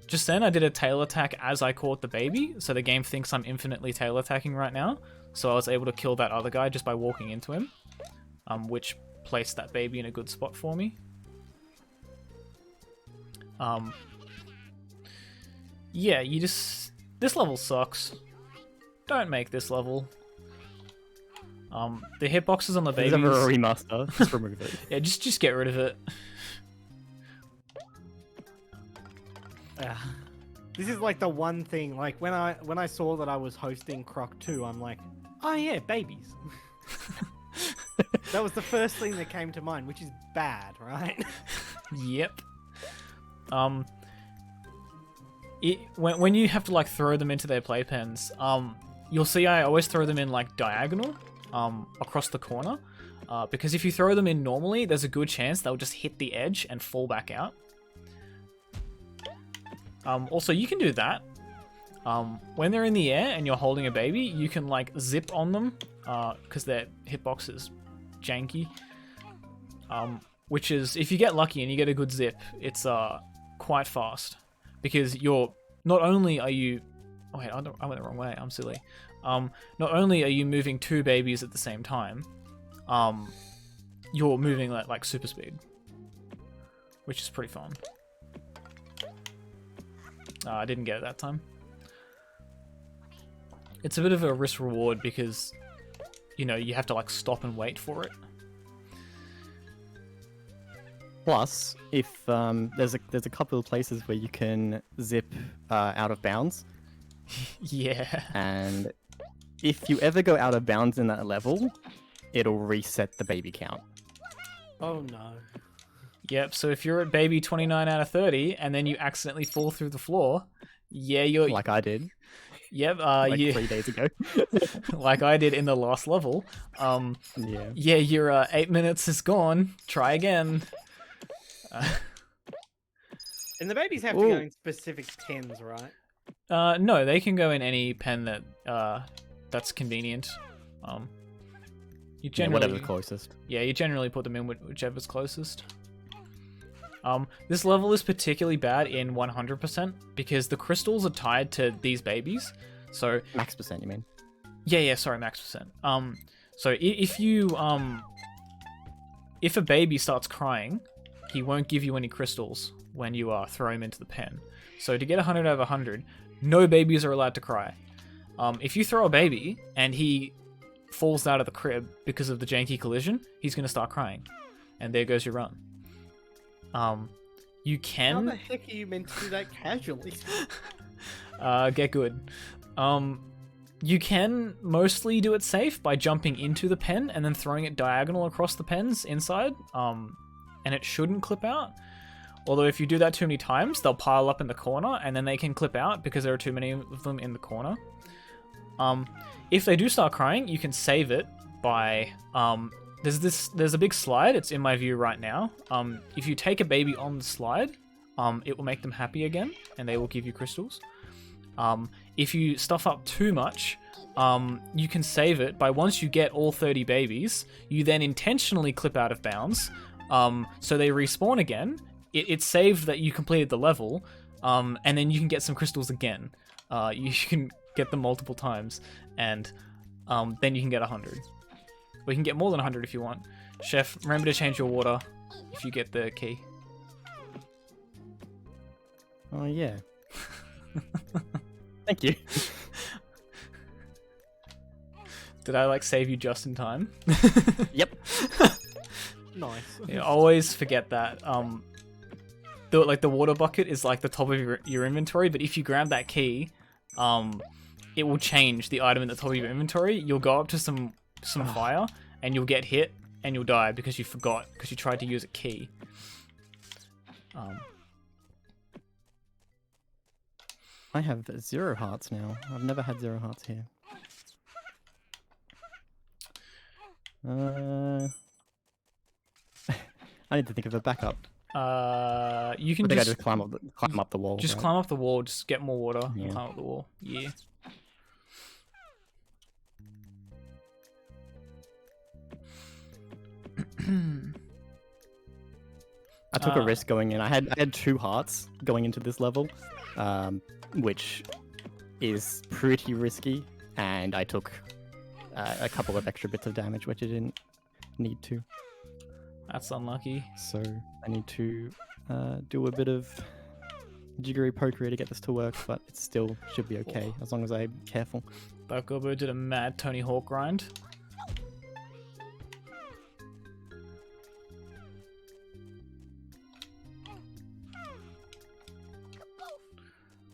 Just then I did a tail attack as I caught the baby, so the game thinks I'm infinitely tail attacking right now. So I was able to kill that other guy just by walking into him, which placed that baby in a good spot for me. Yeah, this level sucks. Don't make this level. The hitboxes on the babies... There's ever a remaster, just remove it. Yeah, just get rid of it. This is like the one thing, like when I saw that I was hosting Croc 2, I'm like, oh yeah, babies. That was the first thing that came to mind, which is bad, right? Yep. When you have to like throw them into their playpens, you'll see I always throw them in like diagonal, across the corner, because if you throw them in normally, there's a good chance they'll just hit the edge and fall back out. Also, you can do that. When they're in the air and you're holding a baby, you can like zip on them, because their hitbox is janky. Which is, if you get lucky and you get a good zip, it's quite fast. Because you're, not only are you, oh wait, I went the wrong way, I'm silly. Not only are you moving two babies at the same time, you're moving at like super speed. Which is pretty fun. I didn't get it that time. It's a bit of a risk reward because, you know, you have to like stop and wait for it. Plus, if there's a couple of places where you can zip out of bounds. Yeah. And if you ever go out of bounds in that level, it'll reset the baby count. Oh no. Yep, so if you're at baby 29 out of 30 and then you accidentally fall through the floor, yeah, you're... Like I did. Yep, like 3 days ago. Like I did in the last level. Yeah. Yeah, your 8 minutes is gone. Try again. And the babies have to go in specific pens, right? No, they can go in any pen that that's convenient. You generally, whatever's closest. Yeah, you generally put them in whichever's closest. This level is particularly bad in 100% because the crystals are tied to these babies. So max percent, you mean? Yeah, sorry, max percent. So if you if a baby starts crying, he won't give you any crystals when you throw him into the pen. So to get 100 out of 100, no babies are allowed to cry. If you throw a baby and he falls out of the crib because of the janky collision, he's going to start crying. And there goes your run. You can... How the heck are you meant to do that casually? Get good. You can mostly do it safe by jumping into the pen and then throwing it diagonal across the pens inside. And it shouldn't clip out. Although if you do that too many times, they'll pile up in the corner and then they can clip out because there are too many of them in the corner. If they do start crying, you can save it by... There's a big slide, it's in my view right now. If you take a baby on the slide, it will make them happy again and they will give you crystals. If you stuff up too much, you can save it by once you get all 30 babies, you then intentionally clip out of bounds, so they respawn again. It's saved that you completed the level, and then you can get some crystals again. You can get them multiple times, and then you can get 100. Or you can get more than 100 if you want. Chef, remember to change your water if you get the key. Oh, yeah. Thank you. Did I like save you just in time? Yep. Nice. Yeah, always forget that. The water bucket is like the top of your inventory, but if you grab that key, it will change the item in the top of your inventory. You'll go up to some fire and you'll get hit and you'll die because you forgot because you tried to use a key. I have 0 hearts now. I've never had 0 hearts here. I need to think of a backup. You can I think I just climb up the wall. Just right? climb up the wall. Just get more water. Yeah. And climb up the wall. Yeah. took a risk going in. I had 2 hearts going into this level, which is pretty risky, and I took a couple of extra bits of damage, which I didn't need to. That's unlucky. So I need to do a bit of jiggery pokery to get this to work, but it still should be okay as long as I'm careful. That gobbo did a mad Tony Hawk grind.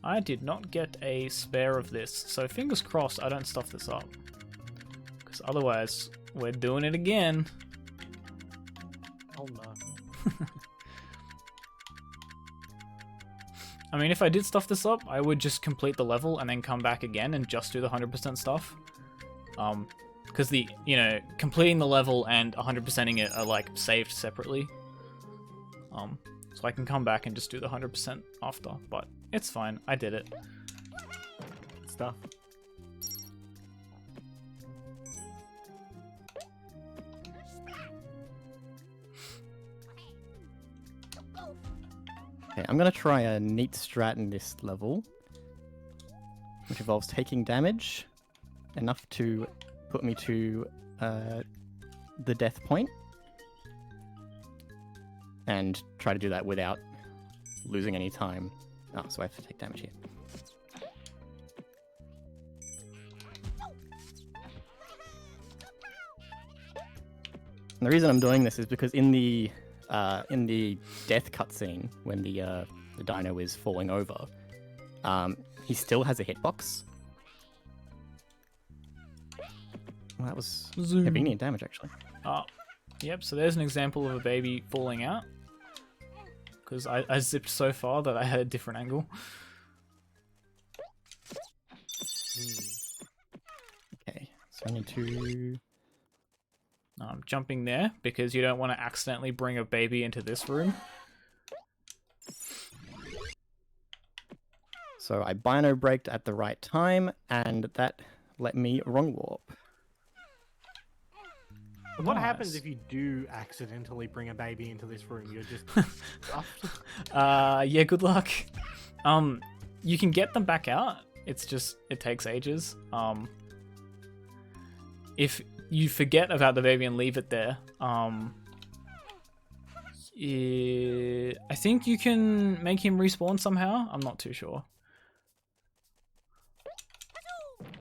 I did not get a spare of this, so fingers crossed I don't stuff this up. Because otherwise, we're doing it again. Oh no. I mean, if I did stuff this up, I would just complete the level and then come back again and just do the 100% stuff. Because completing the level and 100%ing it are like saved separately. So I can come back and just do the 100% after, but it's fine. I did it. Stuff. Okay, I'm gonna try a neat strat in this level, which involves taking damage, enough to put me to the death point, and try to do that without losing any time. Oh, so I have to take damage here. And the reason I'm doing this is because in the death cutscene, when the dino is falling over, he still has a hitbox. Well, that was convenient damage, actually. Yep, so there's an example of a baby falling out. Because I zipped so far that I had a different angle. Okay, so I need to... Jumping there, because you don't want to accidentally bring a baby into this room. So I bino braked at the right time, and that let me wrong warp. What happens if you do accidentally bring a baby into this room? You're just stuffed? Yeah, good luck. You can get them back out. It's just, it takes ages. If you forget about the baby and leave it there, I think you can make him respawn somehow. I'm not too sure.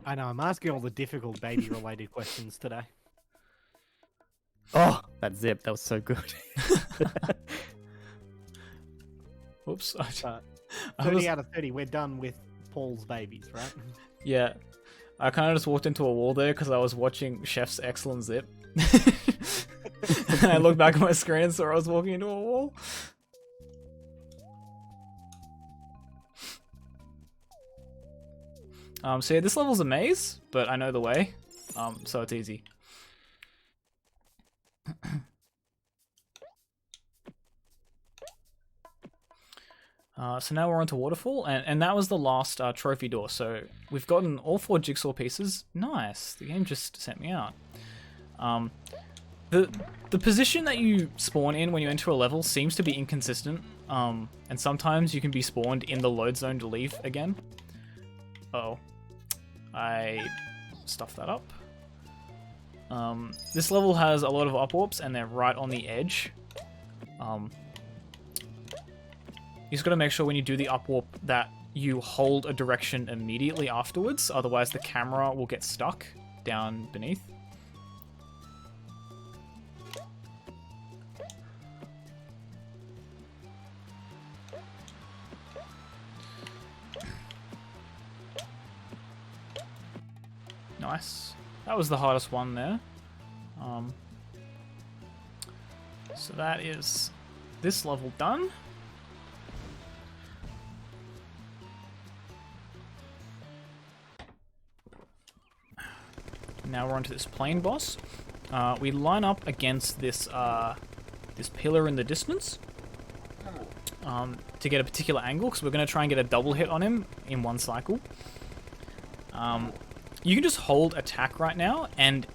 I know, I'm asking all the difficult baby-related questions today. Oh, that zip, that was so good. Oops. 30 out of 30, we're done with Paul's babies, right? Yeah. I kind of just walked into a wall there because I was watching Chef's excellent zip. I looked back at my screen and saw I was walking into a wall. So yeah, this level's a maze, but I know the way, so it's easy. So now we're on to Waterfall, and that was the last trophy door. So we've gotten all 4 jigsaw pieces. Nice. The game just sent me out. The position that you spawn in when you enter a level seems to be inconsistent, and sometimes you can be spawned in the load zone to leave again. Oh, I stuffed that up. This level has a lot of up warps, and they're right on the edge. You just got to make sure when you do the up warp that you hold a direction immediately afterwards, otherwise the camera will get stuck down beneath. Nice. That was the hardest one there. So that is this level done. Now we're onto this plane boss. We line up against this this pillar in the distance to get a particular angle, because we're going to try and get a double hit on him in one cycle. You can just hold attack right now, and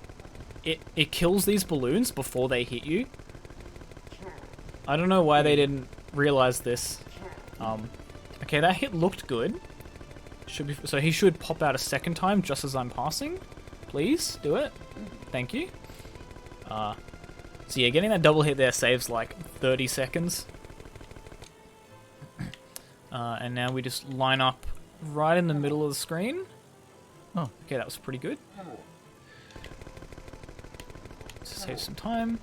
it kills these balloons before they hit you. I don't know why they didn't realized this. Okay, that hit looked good. Should be so he should pop out a second time just as I'm passing. Please do it. Thank you. So yeah, getting that double hit there saves like 30 seconds. And now we just line up right in the middle of the screen. Oh, okay, that was pretty good. Save some time.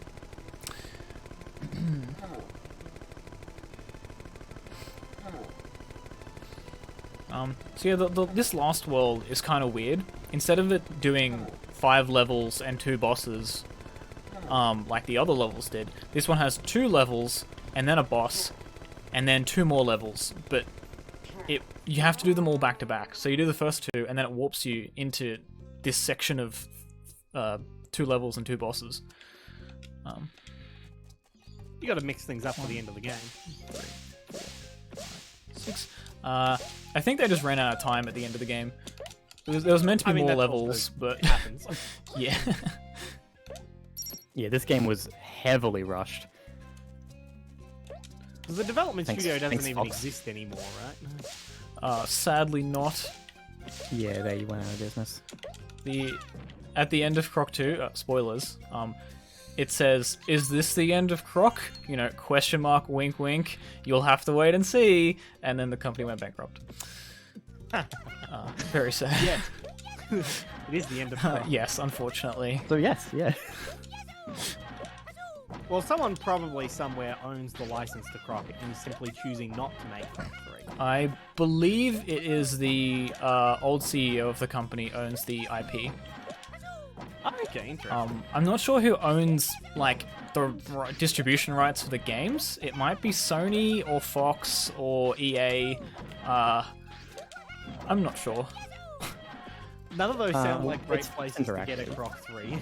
So yeah, this last world is kind of weird. Instead of it doing 5 levels and 2 bosses, like the other levels did, this one has 2 levels and then a boss, and then 2 more levels. But you have to do them all back to back. So you do the first 2, and then it warps you into this section of 2 levels and 2 bosses. You got to mix things up for the end of the game. 6. I think they just ran out of time at the end of the game. There was meant to be more levels, but it happens. yeah. yeah, this game was heavily rushed. The development studio doesn't thanks, even Fox. exist anymore, right? Sadly not. Yeah, they went out of business. At the end of Croc 2, spoilers, it says, "Is this the end of Croc?" You know, question mark, wink, wink. You'll have to wait and see. And then the company went bankrupt. Very sad. Yeah. It is the end of Croc. Yes, unfortunately. So yes, yeah. Well, someone probably somewhere owns the license to Croc and is simply choosing not to make Croc 3. I believe it is the old CEO of the company owns the IP. Okay, interesting. I'm not sure who owns like the distribution rights for the games. It might be Sony or Fox or EA. I'm not sure. None of those sound like great it's places to get a interactive. Croc 3.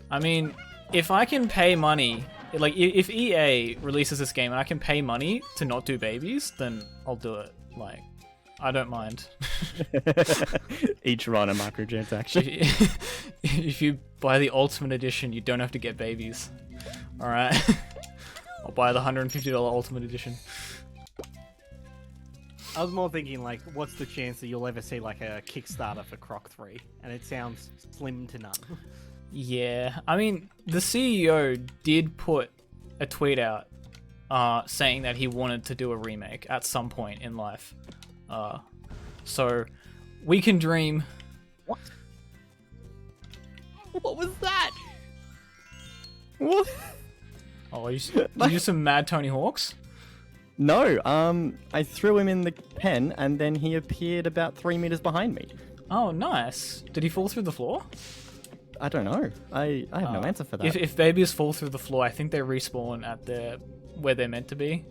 I mean, if I can pay money, like if EA releases this game and I can pay money to not do babies, then I'll do it. Like, I don't mind. Each run a microtransaction. If you buy the Ultimate Edition, you don't have to get babies. Alright? I'll buy the $150 Ultimate Edition. I was more thinking, like, what's the chance that you'll ever see, like, a Kickstarter for Croc 3? And it sounds slim to none. Yeah, I mean, the CEO did put a tweet out saying that he wanted to do a remake at some point in life. So, we can dream. What? What was that? What? Oh, you some mad Tony Hawks? No, I threw him in the pen and then he appeared about 3 meters behind me. Oh, nice. Did he fall through the floor? I don't know. I have no answer for that. If babies fall through the floor, I think they respawn at where they're meant to be.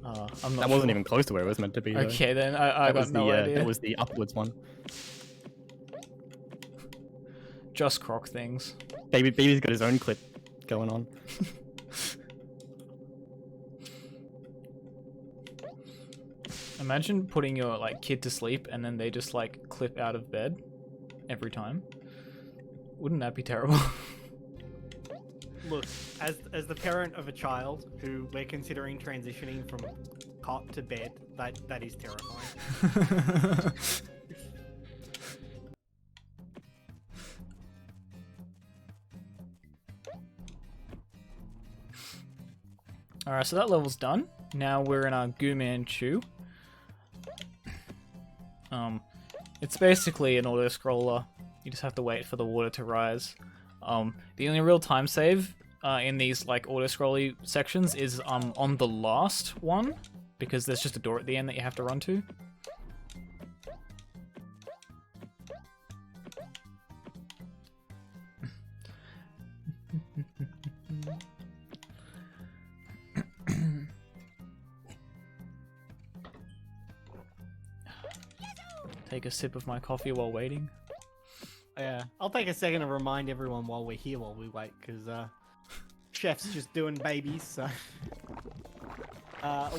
I'm not That sure. wasn't even close to where it was meant to be. Though. Okay, then I got no idea. That was the upwards one. Just Croc things. Baby's got his own clip going on. Imagine putting your kid to sleep and then they just clip out of bed every time. Wouldn't that be terrible? Look, as the parent of a child who we're considering transitioning from cot to bed, that is terrifying. Alright, so that level's done. Now we're in our Goo Man Chew. It's basically an auto-scroller. You just have to wait for the water to rise. The only real time save in these auto-scrolly sections is on the last one, because there's just a door at the end that you have to run to. Take a sip of my coffee while waiting. Yeah, I'll take a second to remind everyone while we're here while we wait, because Chef's just doing babies, so...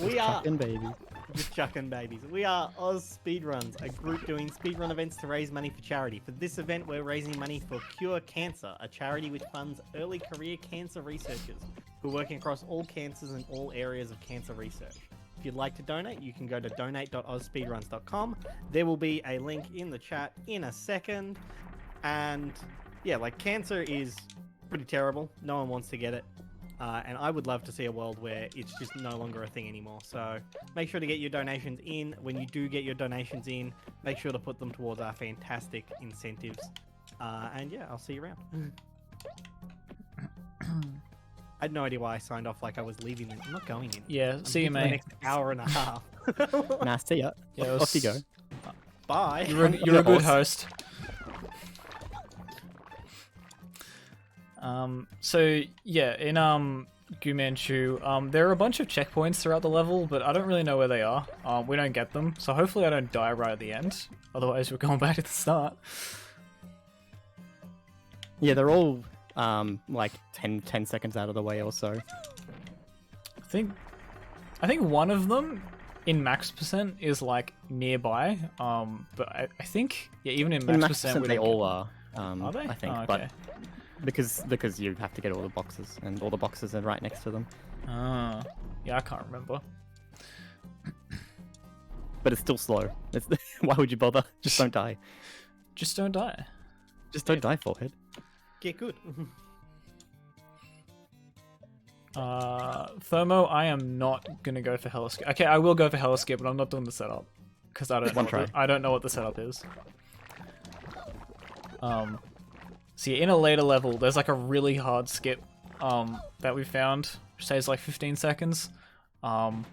we are... Fucking baby. Just chucking babies. We are AusSpeedruns, a group doing speedrun events to raise money for charity. For this event, we're raising money for Cure Cancer, a charity which funds early career cancer researchers who are working across all cancers and all areas of cancer research. If you'd like to donate, you can go to donate.ausspeedruns.com. There will be a link in the chat in a second. And yeah, like, cancer is pretty terrible. No one wants to get it. And I would love to see a world where it's just no longer a thing anymore. So make sure to get your donations in. When you do get your donations in, make sure to put them towards our fantastic incentives. And yeah, I'll see you around. I had no idea why I signed off like I was leaving. I'm not going in. Yeah, see you, mate. The next hour and a half. Nah, see ya. Yeah, Off you go. Bye. You're a good host. So yeah, in Gu Manchu, there are a bunch of checkpoints throughout the level, but I don't really know where they are. We don't get them, so hopefully I don't die right at the end. Otherwise, we're going back to the start. Yeah, they're all like 10 seconds out of the way or so. I think one of them in max percent is like nearby. But I think even in max percent they all are. Are they? I think, oh, okay. but because you have to get all the boxes, and all the boxes are right next to them. Ah, yeah, I can't remember. But it's still slow. Why would you bother? Just don't die. Just don't die. Just don't die, forehead. Get good. Thermo, I am not gonna go for Hellescape. Okay, I will go for Hellescape, but I'm not doing the setup because I don't know what the setup is. So yeah, in a later level, there's like a really hard skip that we found, which saves like 15 seconds. Thermo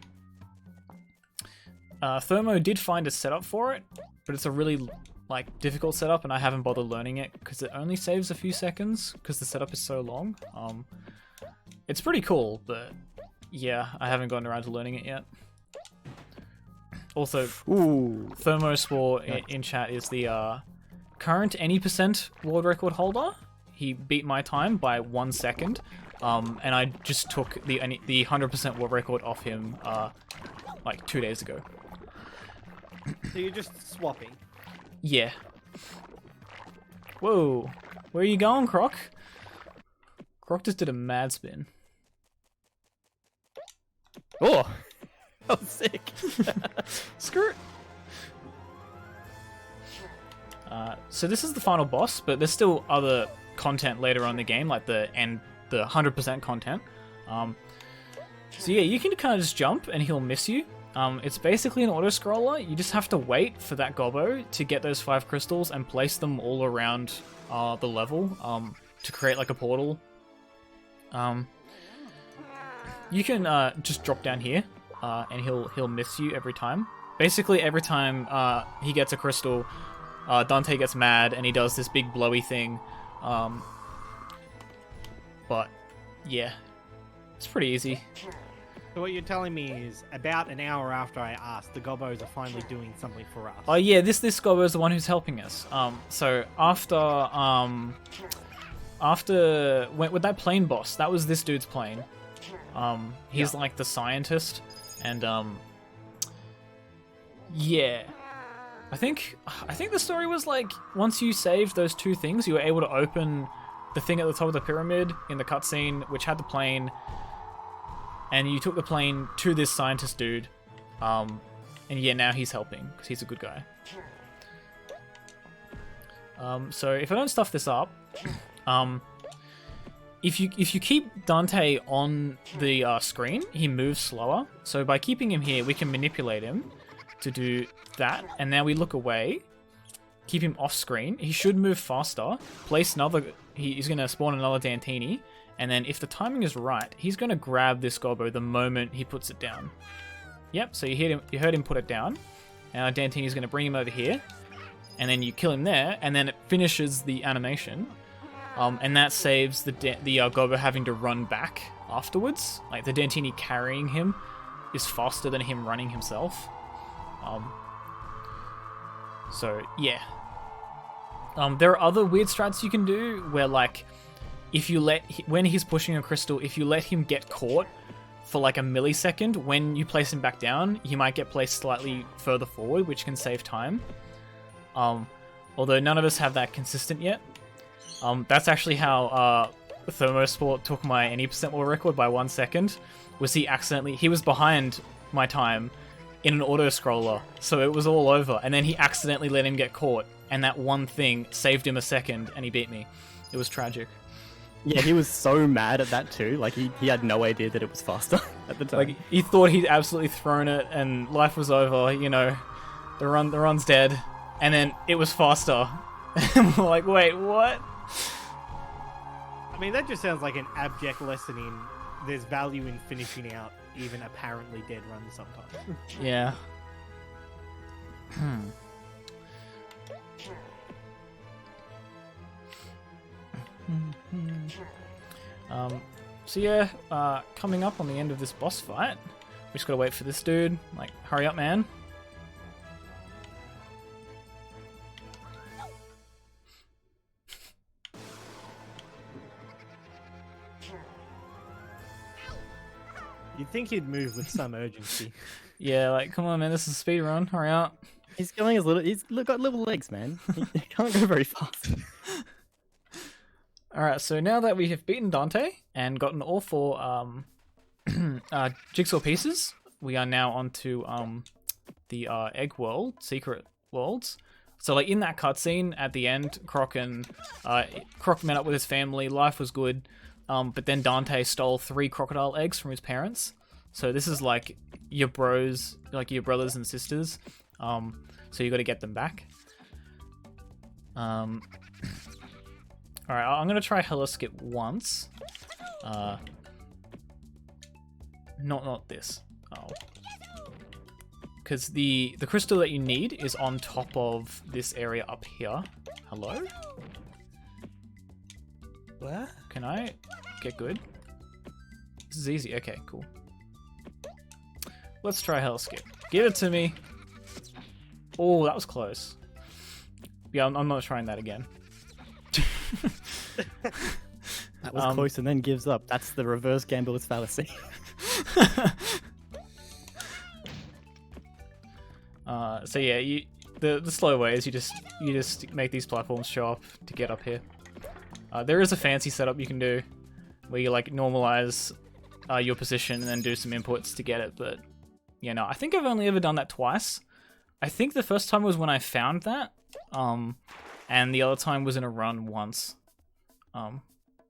did find a setup for it, but it's a really like difficult setup, and I haven't bothered learning it because it only saves a few seconds because the setup is so long. It's pretty cool, but yeah, I haven't gotten around to learning it yet. Also, Thermospore in chat is the current any percent world record holder. He beat my time by 1 second, and I just took the 100% world record off him like 2 days ago. So you're just swapping? Yeah. Whoa, where are you going, Croc? Croc just did a mad spin. Oh, that was sick. Skirt. So this is the final boss, but there's still other content later on in the game, like the 100% content. So yeah, you can kind of just jump and he'll miss you. It's basically an auto-scroller. You just have to wait for that gobbo to get those 5 crystals and place them all around the level to create like a portal. You can just drop down here and he'll miss you every time. Basically, every time he gets a crystal, Dante gets mad and he does this big blowy thing. But yeah, it's pretty easy. So what you're telling me is about an hour after I asked, the gobbos are finally doing something for us. Oh yeah, this gobbo is the one who's helping us. So after with that plane boss, that was this dude's plane. He's like the scientist, and yeah. I think the story was like, once you saved those 2 things, you were able to open the thing at the top of the pyramid in the cutscene, which had the plane, and you took the plane to this scientist dude, and yeah, now he's helping, because he's a good guy. So if I don't stuff this up, if you keep Dante on the screen, he moves slower, so by keeping him here, we can manipulate him to do that, and now we look away, keep him off screen. He should move faster, place another, he's going to spawn another Dantini, and then if the timing is right, he's going to grab this gobbo the moment he puts it down. Yep, so you heard him put it down, and Dantini's going to bring him over here, and then you kill him there, and then it finishes the animation, and that saves the gobbo having to run back afterwards. Like, the Dantini carrying him is faster than him running himself. So yeah, there are other weird strats you can do where, like, if you when he's pushing a crystal, if you let him get caught for like a millisecond. When you place him back down, he might get placed slightly further forward, which can save time. Although none of us have that consistent yet. That's actually how Thermosport took my any percent world record by 1 second. Was he was behind my time in an auto scroller, so it was all over, and then he accidentally let him get caught, and that one thing saved him a second, and he beat me. It was tragic. Yeah, he was so mad at that too. Like he had no idea that it was faster at the time. Like he thought he'd absolutely thrown it, and life was over. You know, the run's dead, and then it was faster. And we're like, wait, what? I mean, that just sounds like an abject lesson in there's value in finishing out even apparently dead runs sometimes. Yeah. So yeah, coming up on the end of this boss fight, we just gotta wait for this dude. Like, hurry up, man. You'd think he'd move with some urgency. Yeah, like, come on, man, this is a speed run. Hurry up. He's got little legs, man. He can't go very fast. Alright, so now that we have beaten Dante and gotten all 4 jigsaw pieces, we are now onto the egg world, secret worlds. So like in that cutscene at the end, Croc met up with his family, life was good, but then Dante stole 3 crocodile eggs from his parents. So this is like your bros, like your brothers and sisters. So you got to get them back. Alright, I'm going to try Hello Skip once. Not this. Oh. Because the crystal that you need is on top of this area up here. Hello? What? Can I get good? This is easy. Okay, cool. Let's try Hell Skip. Give it to me. Oh, that was close. Yeah, I'm not trying that again. That was close and then gives up. That's the reverse gambler's fallacy. So yeah, the slow way is you just make these platforms show up to get up here. There is a fancy setup you can do where you like normalize your position and then do some inputs to get it, but yeah, no, I think I've only ever done that twice. I think the first time was when I found that, and the other time was in a run once,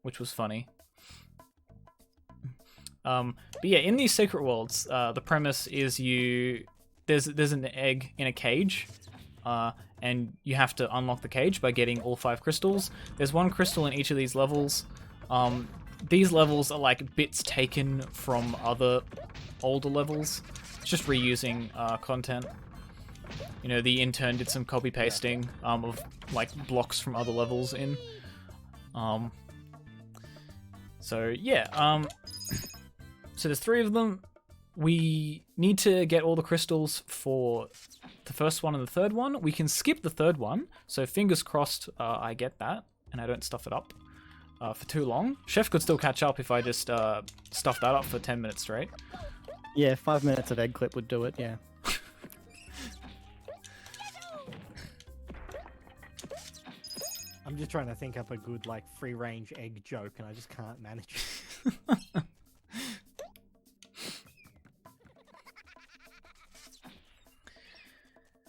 which was funny. But yeah, in these secret worlds, the premise is there's an egg in a cage, and you have to unlock the cage by getting all 5 crystals. There's 1 crystal in each of these levels. These levels are like bits taken from other older levels. It's just reusing content. You know, the intern did some copy pasting of like blocks from other levels in. So yeah, so there's 3 of them. We need to get all the crystals for the first one and the third one. We can skip the third one, so fingers crossed I get that and I don't stuff it up for too long. Chef could still catch up if I just stuff that up for 10 minutes straight. Yeah, 5 minutes of egg clip would do it, yeah. I'm just trying to think up a good like free-range egg joke and I just can't manage.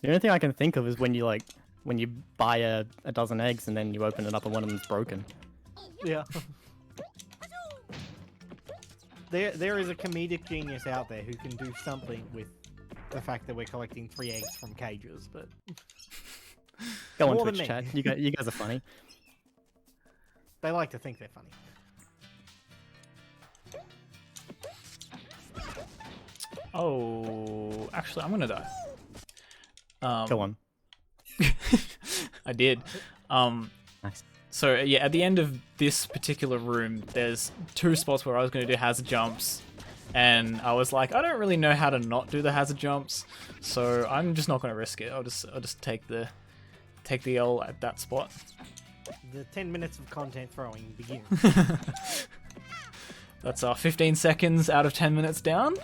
The only thing I can think of is when you buy a dozen eggs and then you open it up and one of them's broken. Yeah. There is a comedic genius out there who can do something with the fact that we're collecting 3 eggs from cages, but Go on more than Twitch me. chat. You guys are funny. They like to think they're funny. Oh, actually, I'm gonna die. Go on. I did. Nice. So yeah, at the end of this particular room, there's 2 spots where I was going to do hazard jumps, and I was like, I don't really know how to not do the hazard jumps, so I'm just not going to risk it. I'll just take the L at that spot. The 10 minutes of content throwing begins. That's 15 seconds out of 10 minutes down.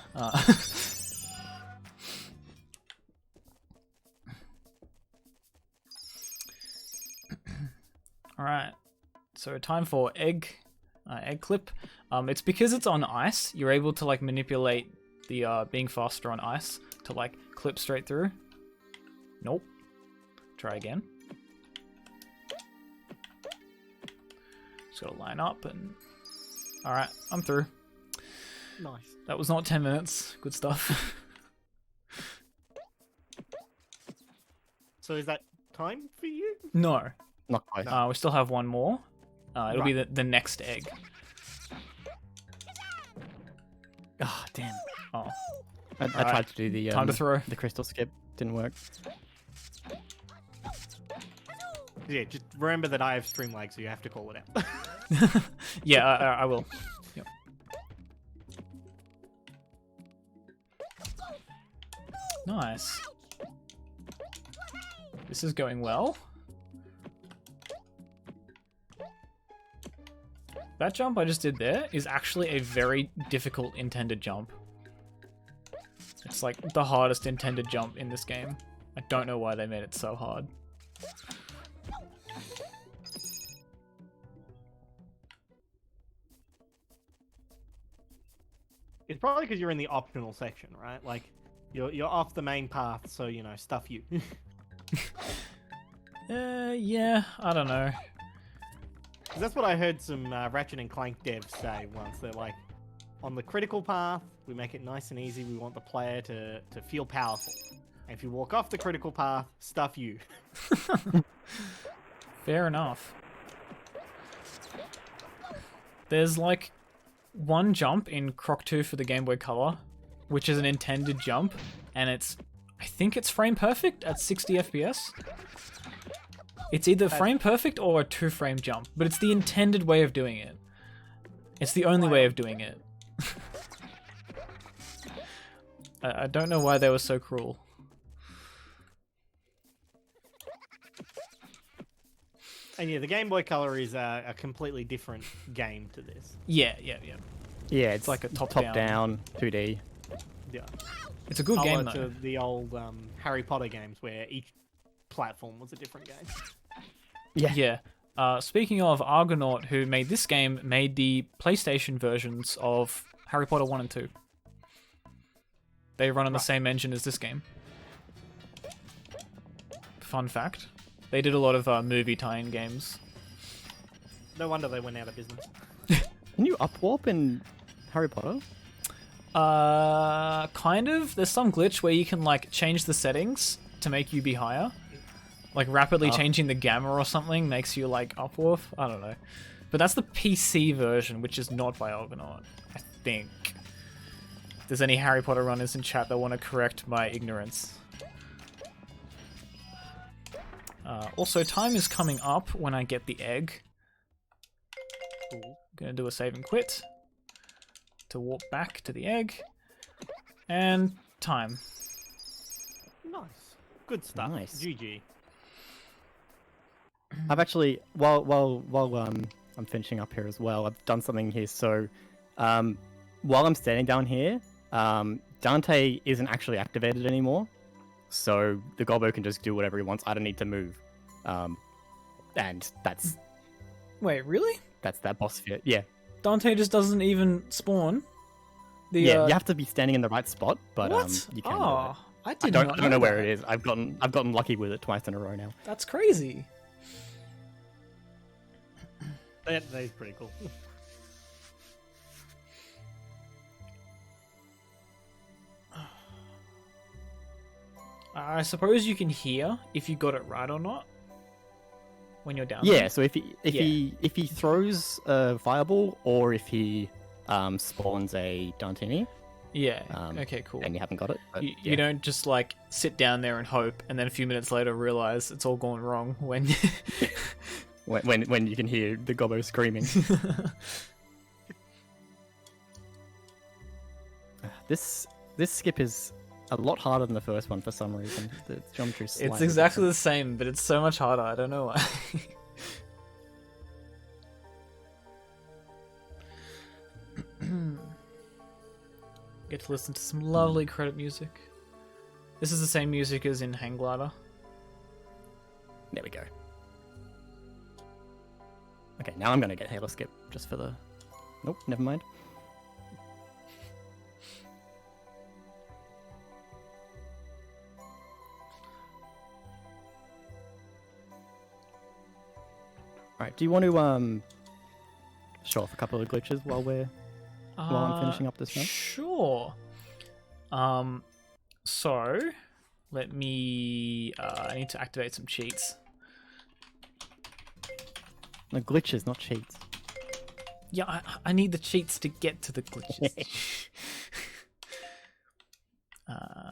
Alright, so time for egg clip. It's because it's on ice, you're able to like manipulate the being faster on ice to like clip straight through. Nope. Try again. Just gotta line up and... Alright, I'm through. Nice. That was not 10 minutes. Good stuff. So is that time for you? No. Not quite. We still have one more. It'll be Right. the next egg. Ah, damn. Oh. I tried to do the Time to throw. the crystal skip. Didn't work. Yeah, just remember that I have stream lag, so you have to call it out. Yeah, I will. Yep. Nice. This is going well. That jump I just did there is actually a very difficult intended jump. It's like the hardest intended jump in this game. I don't know why they made it so hard. It's probably because you're in the optional section, right? Like, you're off the main path, so, you know, stuff you. Yeah, I don't know. 'Cause that's what I heard some Ratchet and Clank devs say once. They're like, on the critical path, we make it nice and easy. We want the player to feel powerful. And if you walk off the critical path, stuff you. Fair enough. There's like one jump in Croc 2 for the Game Boy Color, which is an intended jump, and I think it's frame perfect at 60 FPS. It's either frame perfect or a 2-frame jump, but it's the intended way of doing it. It's the only way of doing it. I don't know why they were so cruel. And yeah, the Game Boy Color is a completely different game to this. Yeah. Yeah, it's like a top top-down. down 2D. Yeah. It's a good game To though. the old Harry Potter games where each platform was a different game. Yeah. Yeah. Speaking of, Argonaut, who made this game, made the PlayStation versions of Harry Potter 1 and 2. They run on the same engine as this game. Fun fact. They did a lot of movie tie-in games. No wonder they went out of business. Can you upwarp in Harry Potter? Kind of. There's some glitch where you can like change the settings to make you be higher. Like rapidly changing the gamma or something makes you like upwarp. I don't know. But that's the PC version, which is not by Argonaut, I think. If there's any Harry Potter runners in chat that want to correct my ignorance. Also, time is coming up when I get the egg. Cool. Gonna do a save and quit to warp back to the egg. And time. Nice. Good stuff. Nice. GG. I've actually, while I'm finishing up here as well, I've done something here. So, while I'm standing down here, Dante isn't actually activated anymore. So the gobbo can just do whatever he wants. I don't need to move. And that's Wait, really? that boss fight. Yeah. Dante just doesn't even spawn. You have to be standing in the right spot, but What? you can do it. Oh, I I did don't, not I don't know where that. it is. I've gotten lucky with it twice in a row now. That's crazy. That is pretty cool. I suppose you can hear if you got it right or not when you're down. Yeah. there. So if he throws a fireball or if he spawns a Dantini, Yeah. Um, Okay. Cool. and you haven't got it. But You, yeah. you don't just like sit down there and hope, and then a few minutes later realize it's all gone wrong when. when you can hear the gobbo screaming. This skip is a lot harder than the first one for some reason. The geometry is It's slightly exactly different. the same, but it's so much harder. I don't know why. Get to listen to some lovely credit music. This is the same music as in Hang Glider. There we go. Okay, now I'm gonna get Halo Skip just for the... Nope, never mind. Alright, do you want to show off a couple of glitches while I'm finishing up this one? Sure. So let me I need to activate some cheats. No, glitches, not cheats. Yeah, I need the cheats to get to the glitches.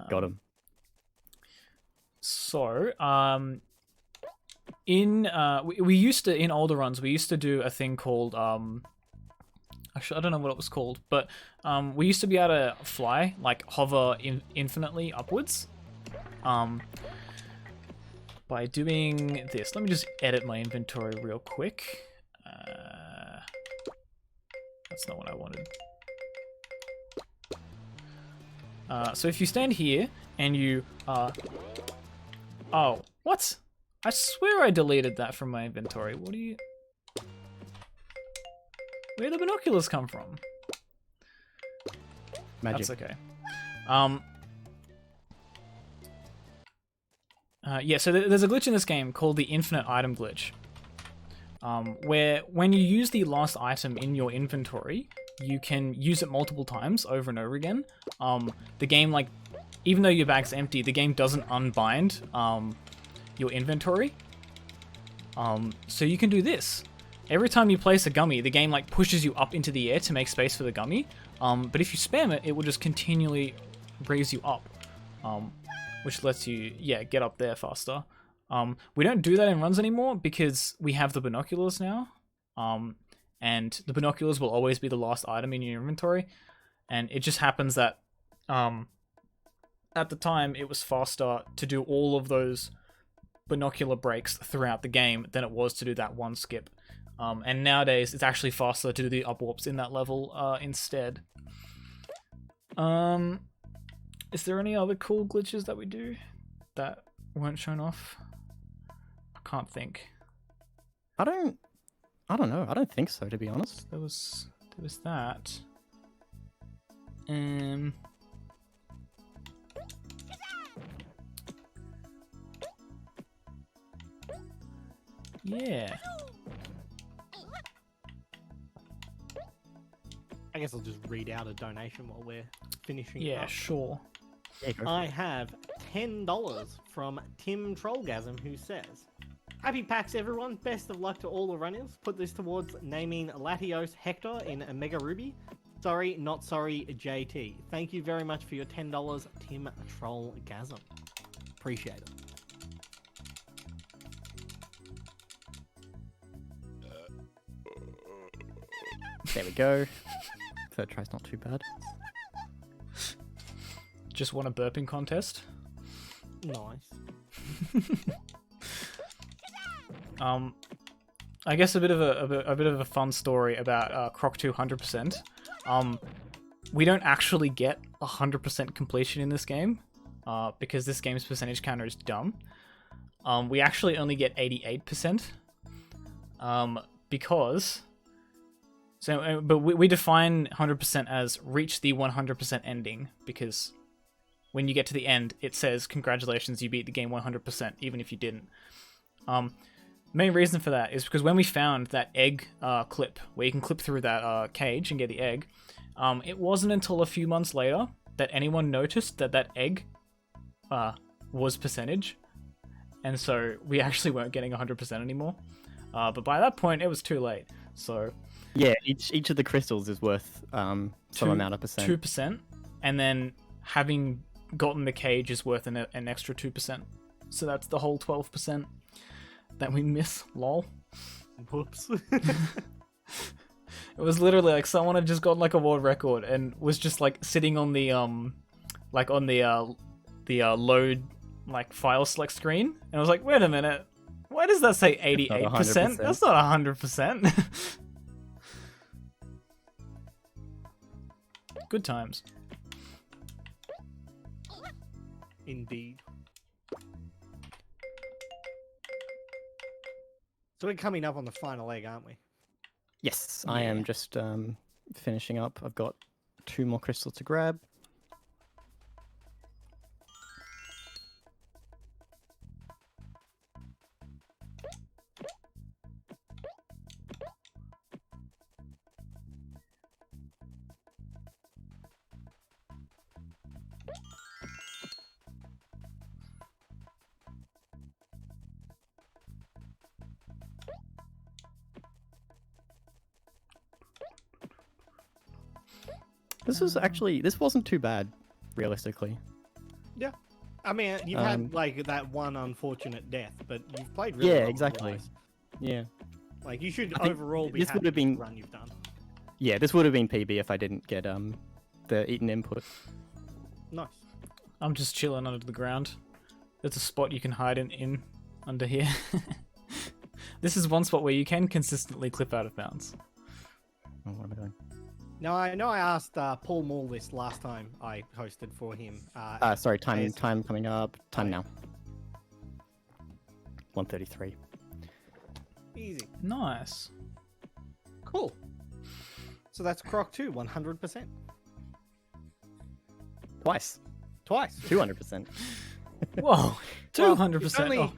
Got him. So, we used to, in older runs, we used to do a thing called actually I don't know what it was called, but we used to be able to fly, like hover infinitely upwards. By doing this, let me just edit my inventory real quick. That's not what I wanted. So if you stand here and you oh, what? I swear I deleted that from my inventory. What do you... Where the binoculars come from? Magic. That's okay. Yeah, so there's a glitch in this game called the infinite item glitch. Where when you use the last item in your inventory, you can use it multiple times over and over again. The game, like, even though your bag's empty, the game doesn't unbind your inventory. So you can do this. Every time you place a gummy, the game like pushes you up into the air to make space for the gummy. But if you spam it, it will just continually raise you up, which lets you, yeah, get up there faster. We don't do that in runs anymore because we have the binoculars now. And the binoculars will always be the last item in your inventory. And it just happens that at the time it was faster to do all of those binocular breaks throughout the game than it was to do that one skip. And nowadays it's actually faster to do the up warps in that level instead. Is there any other cool glitches that we do that weren't shown off? I can't think. I don't know. I don't think so, to be honest. There was that. Yeah. I guess I'll just read out a donation while we're finishing. Yeah, up. sure. Yeah, go for I it. have $10 from Tim Trollgasm, who says, "Happy PAX, everyone. Best of luck to all the runners. Put this towards naming Latios Hector in Mega Ruby. Sorry, not sorry, JT. Thank you very much for your $10, Tim Trollgasm. Appreciate it." There we go. Third try's not too bad. Just won a burping contest. Nice. I guess a bit of a fun story about Croc 200%. We don't actually get 100% completion in this game, because this game's percentage counter is dumb. We actually only get 88%, because. So, but we define 100% as reach the 100% ending, because when you get to the end, it says, congratulations, you beat the game 100%, even if you didn't. Main reason for that is because when we found that egg clip, where you can clip through that cage and get the egg, it wasn't until a few months later that anyone noticed that that egg was percentage, and so we actually weren't getting 100% anymore. But by that point, it was too late, so... Yeah, each of the crystals is worth some amount of percent. 2%, and then having gotten the cage is worth an extra 2%. So that's the whole 12% that we miss. Lol. Whoops. It was literally like someone had just gotten like a world record and was just like sitting on the load like file select screen, and I was like, wait a minute, why does that say 88%? That's not 100%. Good times. Indeed. So we're coming up on the final leg, aren't we? Yes, I am just finishing up. I've got 2 more crystals to grab. This wasn't too bad, realistically. Yeah. I mean, you've had like that one unfortunate death, but you've played really well exactly. otherwise. Yeah. Like you should I think overall be this happy would have with been the run you've done. Yeah, this would have been PB if I didn't get the eaten input. Nice. I'm just chilling under the ground. There's a spot you can hide in under here. This is one spot where you can consistently clip out of bounds. Oh, what am I doing? Now I know I asked Paulmall this last time I hosted for him. Sorry, time AS coming up. Time now. 1:33. Easy. Nice. Cool. So that's Croc 2, 100%. Twice. 200%. Whoa, 200%. It's only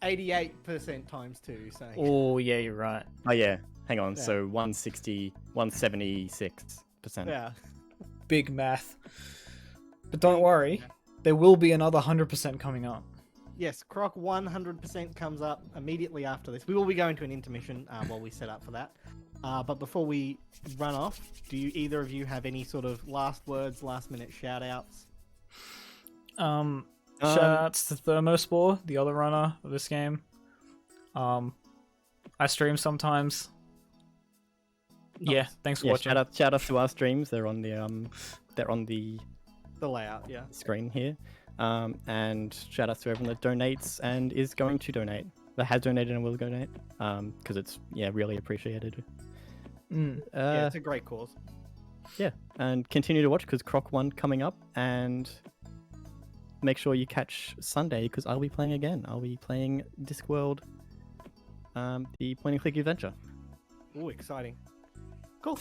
88% times 2, so... Oh, yeah, you're right. Oh yeah. Hang on. Yeah. So 176%. Yeah. Big math. But don't worry, there will be another 100% coming up. Yes, Croc 100% comes up immediately after this. We will be going to an intermission while we set up for that. But before we run off, do you either of you have any sort of last words, last minute shout outs? Shoutouts to Thermospore, the other runner of this game. I stream sometimes. Nice. Yeah, thanks for Yeah, watching. shout out to our streams. They're on the The layout, yeah. screen here. And shout out to everyone that donates and is going to donate. That has donated and will donate. Because it's really appreciated. Yeah, it's a great cause. Yeah, and continue to watch because Croc 1 coming up, and make sure you catch Sunday because I'll be playing again. I'll be playing Discworld, the point and click adventure. Ooh, exciting. Cool.